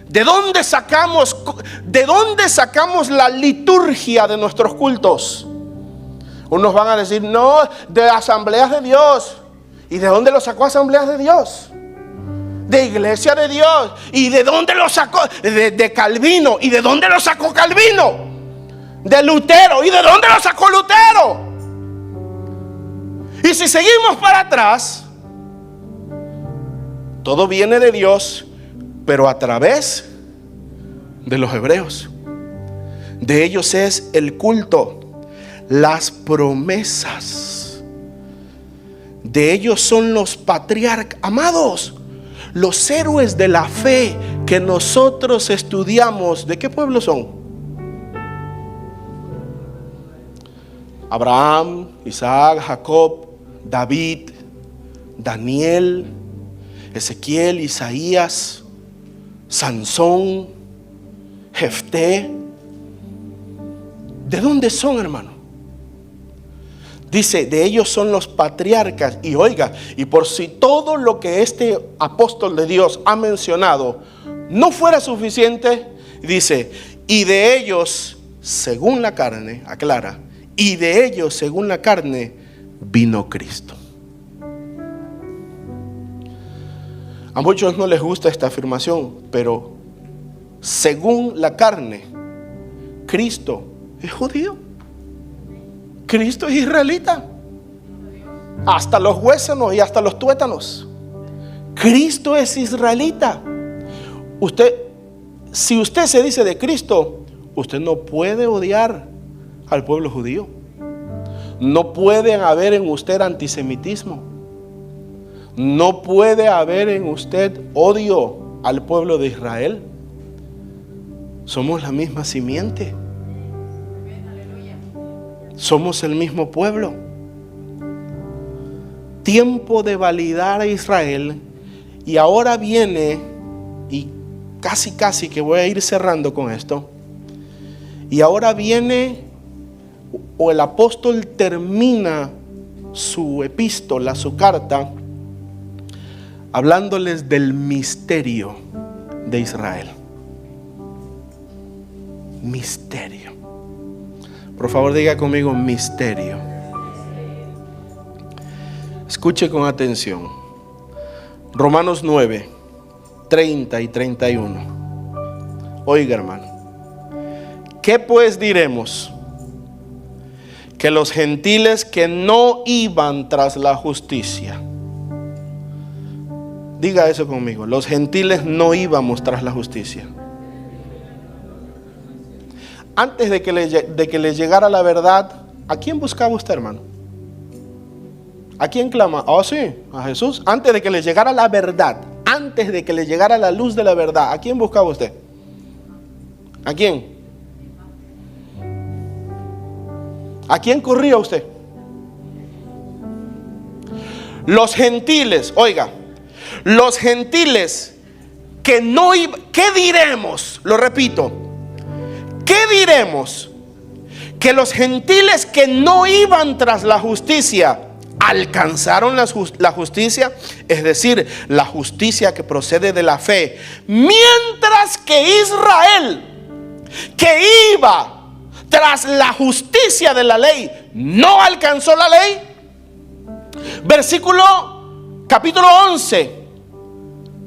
¿De dónde sacamos la liturgia de nuestros cultos? Unos van a decir, no, de asambleas de Dios. ¿Y de dónde lo sacó Asambleas de Dios? De Iglesia de Dios. ¿Y de dónde lo sacó? De Calvino. ¿Y de dónde lo sacó Calvino? De Lutero. ¿Y de dónde lo sacó Lutero? Y si seguimos para atrás, todo viene de Dios, pero a través de los hebreos. De ellos es el culto, las promesas. De ellos son los patriarcas, amados, los héroes de la fe que nosotros estudiamos. ¿De qué pueblo son? Abraham, Isaac, Jacob, David, Daniel, Ezequiel, Isaías, Sansón, Jefté. ¿De dónde son, hermano? Dice, de ellos son los patriarcas. Y oiga, y por si todo lo que este apóstol de Dios ha mencionado no fuera suficiente, dice, y de ellos, según la carne, aclara, y de ellos, según la carne, vino Cristo. A muchos no les gusta esta afirmación, pero según la carne, Cristo es judío. Cristo es israelita, hasta los huesos y hasta los tuétanos. Cristo es israelita. Si usted se dice de Cristo, usted no puede odiar al pueblo judío. No puede haber en usted antisemitismo. No puede haber en usted odio al pueblo de Israel. Somos la misma simiente. Somos el mismo pueblo. Tiempo de validar a Israel. Y ahora viene, y casi que voy a ir cerrando con esto. Y ahora viene, o el apóstol termina su epístola, su carta, hablándoles del misterio de Israel. Misterio. Por favor, diga conmigo, misterio. Escuche con atención. Romanos 9, 30 y 31. Oiga, hermano. ¿Qué pues diremos? Que los gentiles que no iban tras la justicia. Diga eso conmigo. Los gentiles no íbamos tras la justicia. Antes de que le llegara la verdad, ¿a quién buscaba usted, hermano? ¿A quién clama? Oh, sí, a Jesús. Antes de que le llegara la verdad, antes de que le llegara la luz de la verdad, ¿a quién buscaba usted? ¿A quién? ¿A quién corría usted? Los gentiles, oiga, los gentiles que no iban, ¿qué diremos? Lo repito, ¿qué diremos? Que los gentiles que no iban tras la justicia alcanzaron la justicia, es decir, la justicia que procede de la fe, mientras que Israel, que iba tras la justicia de la ley, no alcanzó la ley. Capítulo 11,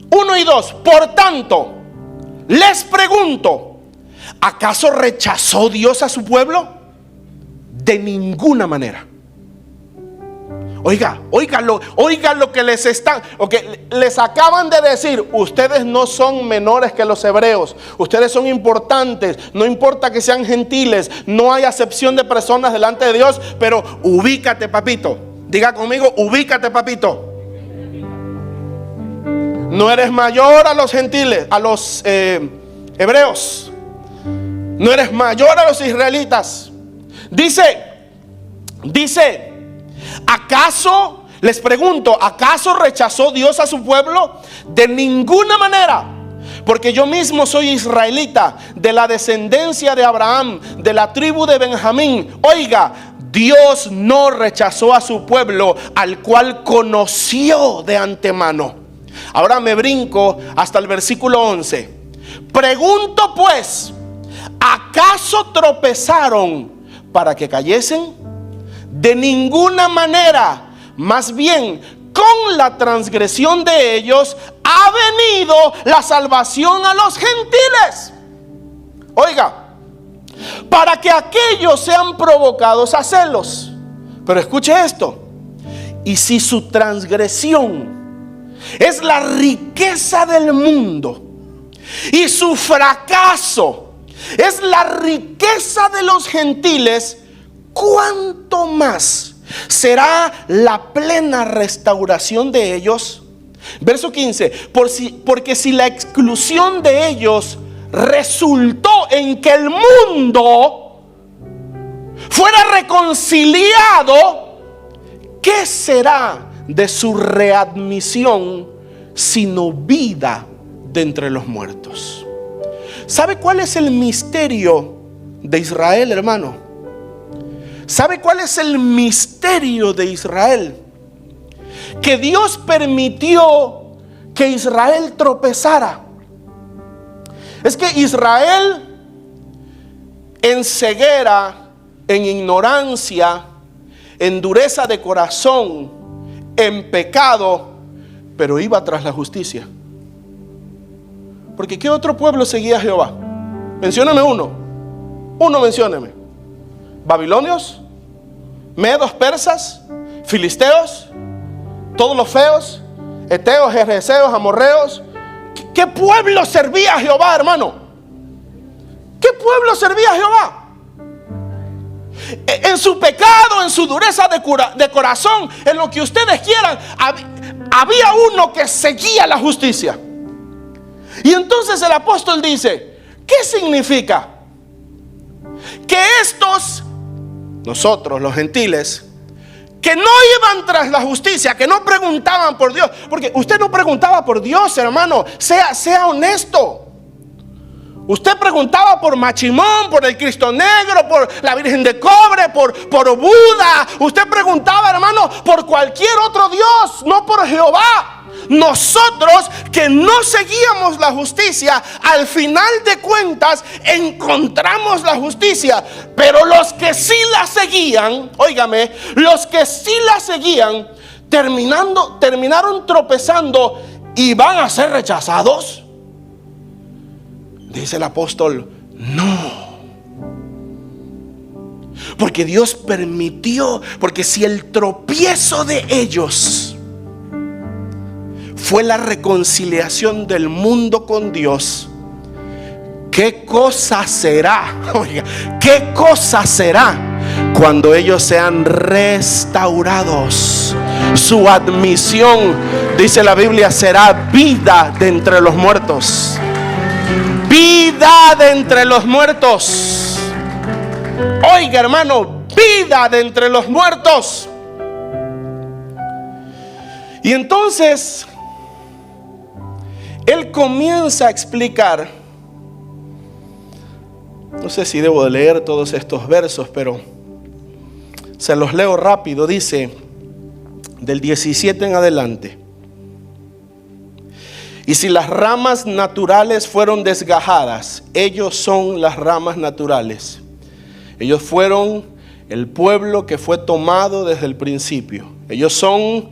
1 y 2. Por tanto, les pregunto, ¿acaso rechazó Dios a su pueblo? De ninguna manera. Oiga lo que les acaban de decir. Ustedes no son menores que los hebreos. Ustedes son importantes. No importa que sean gentiles. No hay acepción de personas delante de Dios. Pero ubícate, papito. Diga conmigo, ubícate, papito. No eres mayor a los gentiles, a los hebreos. No eres mayor a los israelitas. Dice, ¿acaso, les pregunto, acaso rechazó Dios a su pueblo? De ninguna manera, porque yo mismo soy israelita, de la descendencia de Abraham, de la tribu de Benjamín. Oiga, Dios no rechazó a su pueblo, al cual conoció de antemano. Ahora me brinco hasta el versículo 11. Pregunto pues, ¿acaso tropezaron para que cayesen? De ninguna manera, más bien con la transgresión de ellos ha venido la salvación a los gentiles. Oiga, para que aquellos sean provocados a celos. Pero escuche esto: y si su transgresión es la riqueza del mundo y su fracaso es la riqueza de los gentiles, ¿cuánto más será la plena restauración de ellos? Verso 15. Porque si la exclusión de ellos resultó en que el mundo fuera reconciliado, ¿qué será de su readmisión sino vida de entre los muertos? ¿Sabe cuál es el misterio de Israel, hermano? ¿Sabe cuál es el misterio de Israel? Que Dios permitió que Israel tropezara. Es que Israel, en ceguera, en ignorancia, en dureza de corazón, en pecado, pero iba tras la justicia. Porque ¿qué otro pueblo seguía a Jehová? Mencióname uno. Mencióneme. Babilonios, medos, persas, filisteos, todos los feos, heteos, jereseos, amorreos. ¿Qué pueblo servía a Jehová, hermano? ¿Qué pueblo servía a Jehová? En su pecado, en su dureza de corazón, en lo que ustedes quieran, había uno que seguía la justicia. Y entonces el apóstol dice, ¿qué significa? Que nosotros los gentiles, que no iban tras la justicia, que no preguntaban por Dios, porque usted no preguntaba por Dios, hermano, sea honesto. Usted preguntaba por Machimón, por el Cristo Negro, por la Virgen de Cobre, por Buda. Usted preguntaba, hermano, por cualquier otro Dios, no por Jehová. Nosotros que no seguíamos la justicia, al final de cuentas encontramos la justicia. Pero los que sí la seguían, óigame, los que sí la seguían, terminaron tropezando y van a ser rechazados. Dice el apóstol, no. Porque Dios permitió, porque si el tropiezo de ellos fue la reconciliación del mundo con Dios. ¿Qué cosa será? Oiga, ¿qué cosa será cuando ellos sean restaurados? Su admisión, dice la Biblia, será vida de entre los muertos. Vida de entre los muertos. Oiga, hermano, vida de entre los muertos. Y entonces él comienza a explicar. No sé si debo de leer todos estos versos, pero se los leo rápido. Dice del 17 en adelante: y si las ramas naturales fueron desgajadas, ellos son las ramas naturales. Ellos fueron el pueblo que fue tomado desde el principio. Ellos son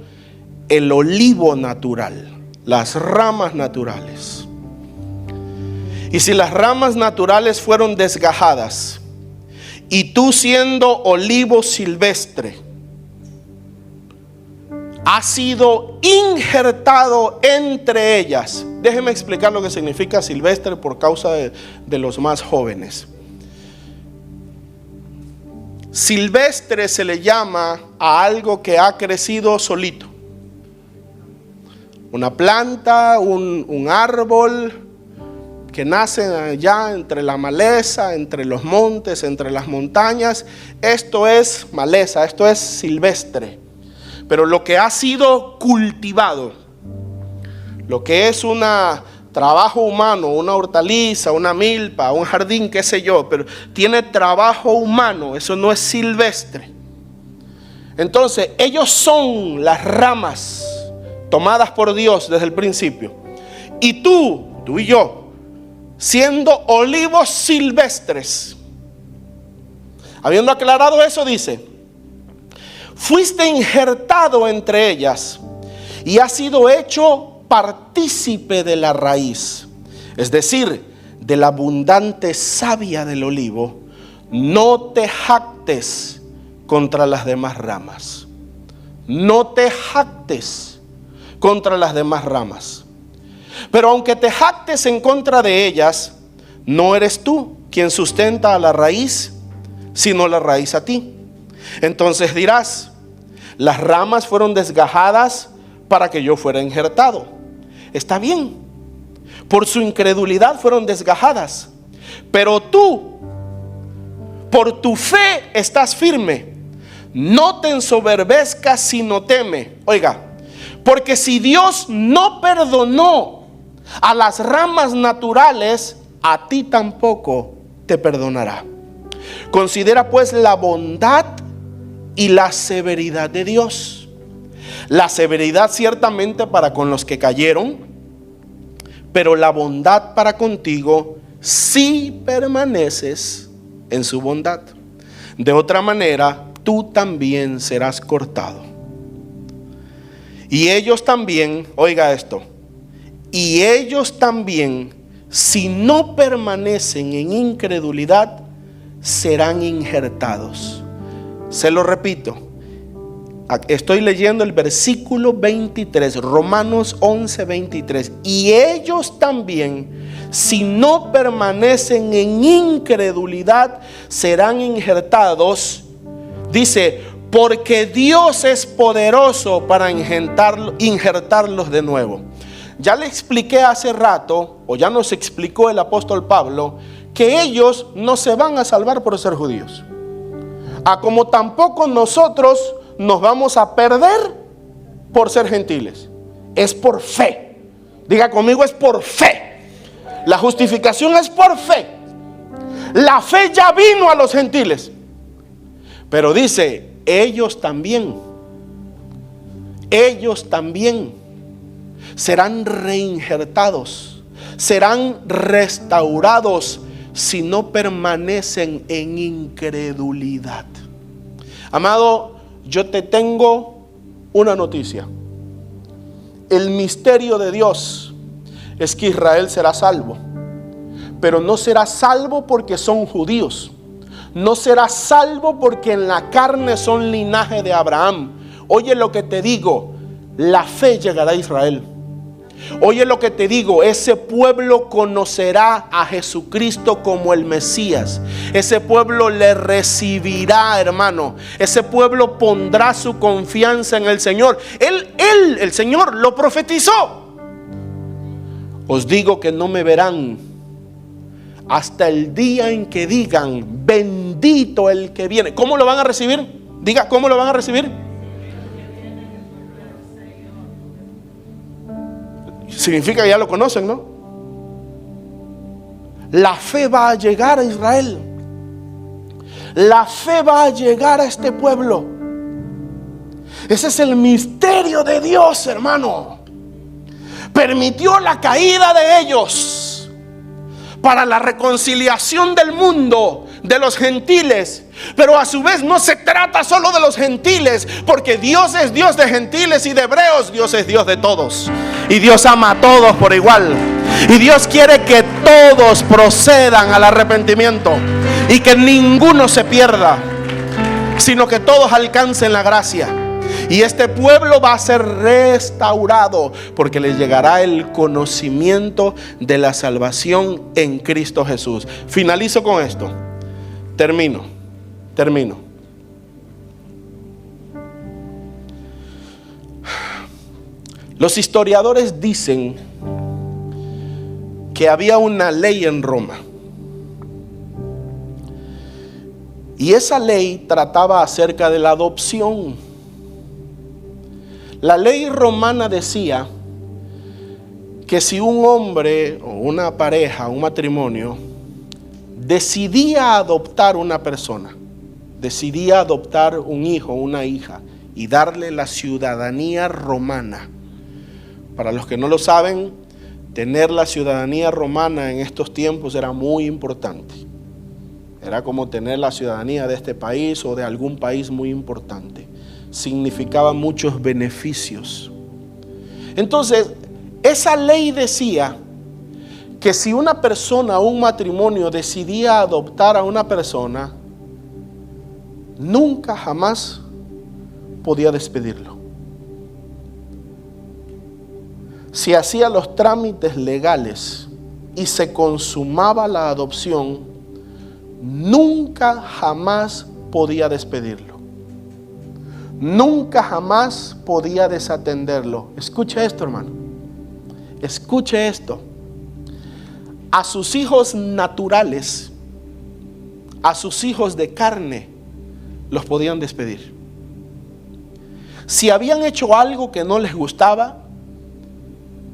el olivo natural, las ramas naturales. Y si las ramas naturales fueron desgajadas, y tú siendo olivo silvestre, has sido injertado entre ellas. Déjeme explicar lo que significa silvestre por causa de los más jóvenes. Silvestre se le llama a algo que ha crecido solito. Una planta, un árbol que nacen allá entre la maleza, entre los montes, entre las montañas. Esto es maleza, esto es silvestre. Pero lo que ha sido cultivado, lo que es un trabajo humano, una hortaliza, una milpa, un jardín, qué sé yo, pero tiene trabajo humano, eso no es silvestre. Entonces, ellos son las ramas tomadas por Dios desde el principio. Y tú y yo, siendo olivos silvestres. Habiendo aclarado eso, dice: fuiste injertado entre ellas y has sido hecho partícipe de la raíz, es decir, de la abundante savia del olivo. No te jactes contra las demás ramas. No te jactes contra las demás ramas. Pero aunque te jactes en contra de ellas, no eres tú quien sustenta a la raíz, sino la raíz a ti. Entonces dirás: las ramas fueron desgajadas para que yo fuera injertado. Está bien, por su incredulidad fueron desgajadas. Pero tú, por tu fe estás firme. No te ensoberbezcas, sino teme. Oiga, porque si Dios no perdonó a las ramas naturales, a ti tampoco te perdonará. Considera pues la bondad y la severidad de Dios. La severidad ciertamente para con los que cayeron, pero la bondad para contigo si permaneces en su bondad. De otra manera, tú también serás cortado. Y ellos también, oiga esto, y ellos también, si no permanecen en incredulidad, serán injertados. Se lo repito, estoy leyendo el versículo 23, Romanos 11, 23. Y ellos también, si no permanecen en incredulidad, serán injertados. Dice: porque Dios es poderoso para injertarlos de nuevo. Ya le expliqué hace rato, o ya nos explicó el apóstol Pablo, que ellos no se van a salvar por ser judíos. Como tampoco nosotros nos vamos a perder por ser gentiles. Es por fe. Diga conmigo, es por fe. La justificación es por fe. La fe ya vino a los gentiles. Pero dice: ellos también serán reinjertados, serán restaurados si no permanecen en incredulidad. Amado, yo te tengo una noticia. El misterio de Dios es que Israel será salvo, pero no será salvo porque son judíos. No será salvo porque en la carne son linaje de Abraham. Oye lo que te digo, la fe llegará a Israel. Oye lo que te digo, ese pueblo conocerá a Jesucristo como el Mesías. Ese pueblo le recibirá, hermano. Ese pueblo pondrá su confianza en el Señor. El Señor lo profetizó. Os digo que no me verán hasta el día en que digan: bendito el que viene. ¿Cómo lo van a recibir? Diga, ¿cómo lo van a recibir? Significa que ya lo conocen, ¿no? La fe va a llegar a Israel. La fe va a llegar a este pueblo. Ese es el misterio de Dios, hermano. Permitió la caída de ellos para la reconciliación del mundo, de los gentiles. Pero a su vez no se trata solo de los gentiles, porque Dios es Dios de gentiles y de hebreos. Dios es Dios de todos, y Dios ama a todos por igual. Y Dios quiere que todos procedan al arrepentimiento y que ninguno se pierda, sino que todos alcancen la gracia. Y este pueblo va a ser restaurado, porque les llegará el conocimiento de la salvación en Cristo Jesús. Finalizo con esto. Termino. Los historiadores dicen que había una ley en Roma, y esa ley trataba acerca de la adopción. La ley romana decía que si un hombre o una pareja, un matrimonio, decidía adoptar una persona, decidía adoptar un hijo o una hija y darle la ciudadanía romana. Para los que no lo saben, tener la ciudadanía romana en estos tiempos era muy importante. Era como tener la ciudadanía de este país o de algún país muy importante. Significaba muchos beneficios. Entonces, esa ley decía que si una persona o un matrimonio decidía adoptar a una persona, nunca jamás podía despedirlo. Si hacía los trámites legales y se consumaba la adopción, nunca jamás podía despedirlo. Nunca jamás podía desatenderlo. Escuche esto, hermano. Escuche esto. A sus hijos naturales, a sus hijos de carne, los podían despedir. Si habían hecho algo que no les gustaba,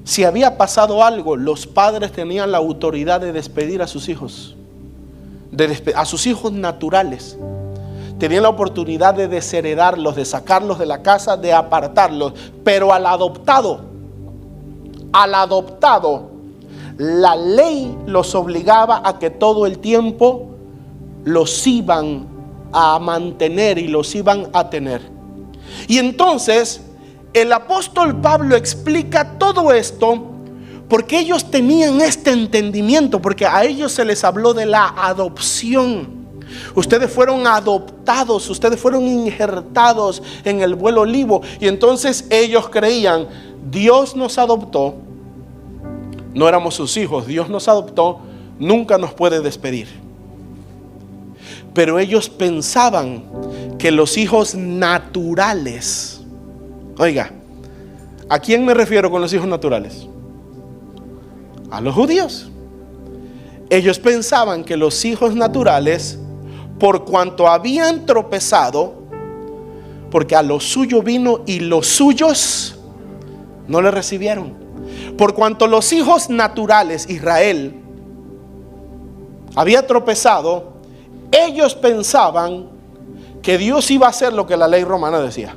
si había pasado algo, los padres tenían la autoridad de despedir a sus hijos, a sus hijos naturales. Tenían la oportunidad de desheredarlos, de sacarlos de la casa, de apartarlos. Pero al adoptado, la ley los obligaba a que todo el tiempo los iban a mantener y los iban a tener. Y entonces el apóstol Pablo explica todo esto porque ellos tenían este entendimiento, porque a ellos se les habló de la adopción. Ustedes fueron adoptados, ustedes fueron injertados en el vuelo olivo. Y entonces ellos creían: Dios nos adoptó, no éramos sus hijos, Dios nos adoptó, nunca nos puede despedir. Pero ellos pensaban que los hijos naturales, oiga, ¿a quién me refiero con los hijos naturales? A los judíos. Ellos pensaban que los hijos naturales, por cuanto habían tropezado, porque a lo suyo vino y los suyos no le recibieron. Por cuanto los hijos naturales, Israel, había tropezado, ellos pensaban que Dios iba a hacer lo que la ley romana decía,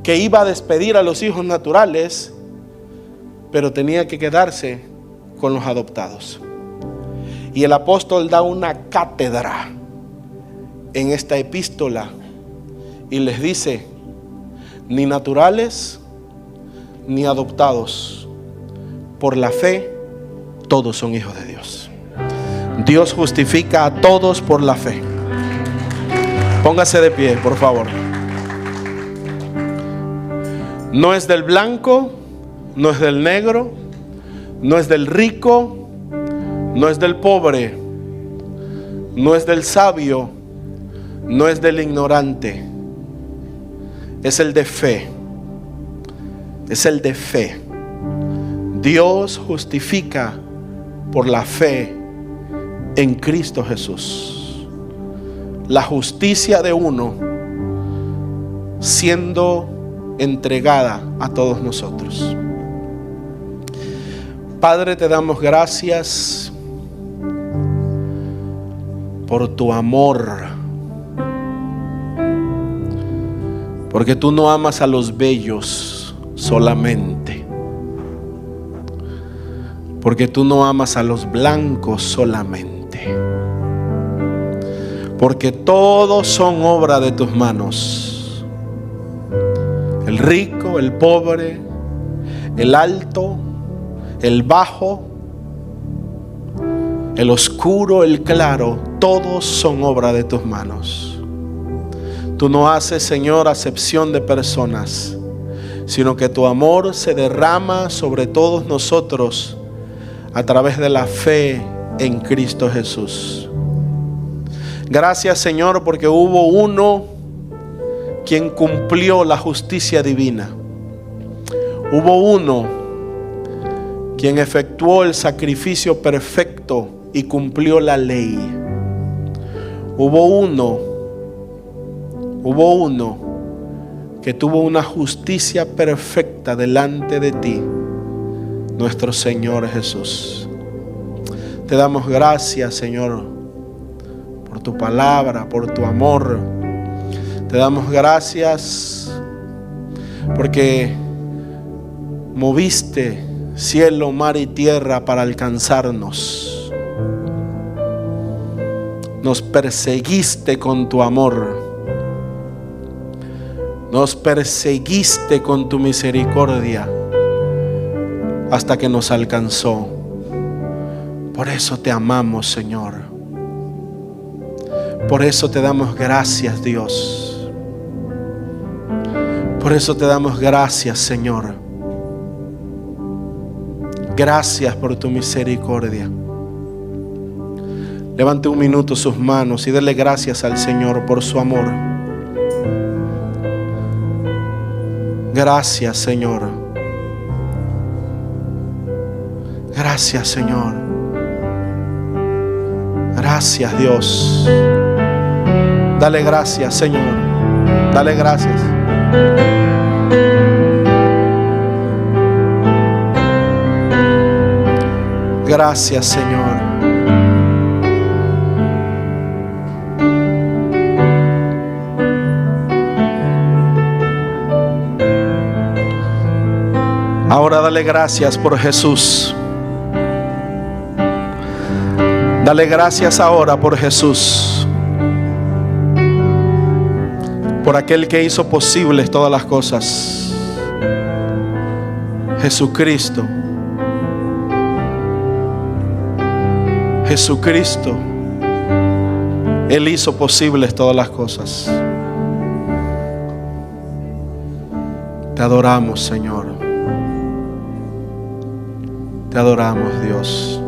que iba a despedir a los hijos naturales, pero tenía que quedarse con los adoptados. Y el apóstol da una cátedra en esta epístola y les dice: ni naturales ni adoptados, por la fe todos son hijos de Dios. Dios justifica a todos por la fe. Póngase de pie, por favor. No es del blanco, no es del negro, no es del rico, no es del pobre, no es del sabio, no es del ignorante. Es el de fe. Es el de fe. Dios justifica por la fe en Cristo Jesús. La justicia de uno siendo entregada a todos nosotros. Padre, te damos gracias por tu amor, porque tú no amas a los bellos solamente, porque tú no amas a los blancos solamente, porque todos son obra de tus manos. El rico, el pobre, el alto, el bajo, el oscuro, el claro, todos son obra de tus manos. Tú no haces, Señor, acepción de personas, sino que tu amor se derrama sobre todos nosotros a través de la fe en Cristo Jesús. Gracias, Señor, porque hubo uno quien cumplió la justicia divina. Hubo uno quien efectuó el sacrificio perfecto y cumplió la ley. Hubo uno que tuvo una justicia perfecta delante de ti, nuestro Señor Jesús. Te damos gracias, Señor, por tu palabra, por tu amor. Te damos gracias porque moviste cielo, mar y tierra para alcanzarnos. Nos perseguiste con tu amor. Nos perseguiste con tu misericordia hasta que nos alcanzó. Por eso te amamos, Señor. Por eso te damos gracias, Dios. Por eso te damos gracias, Señor. Gracias por tu misericordia. Levante un minuto sus manos y dele gracias al Señor por su amor. Gracias, Señor. Gracias, Señor. Gracias, Dios. Dale gracias, Señor. Dale gracias. Gracias, Señor. Ahora dale gracias por Jesús. Dale gracias ahora por Jesús, por aquel que hizo posibles todas las cosas. Jesucristo. Jesucristo, Él hizo posibles todas las cosas. Te adoramos, Señor. Te adoramos, Dios.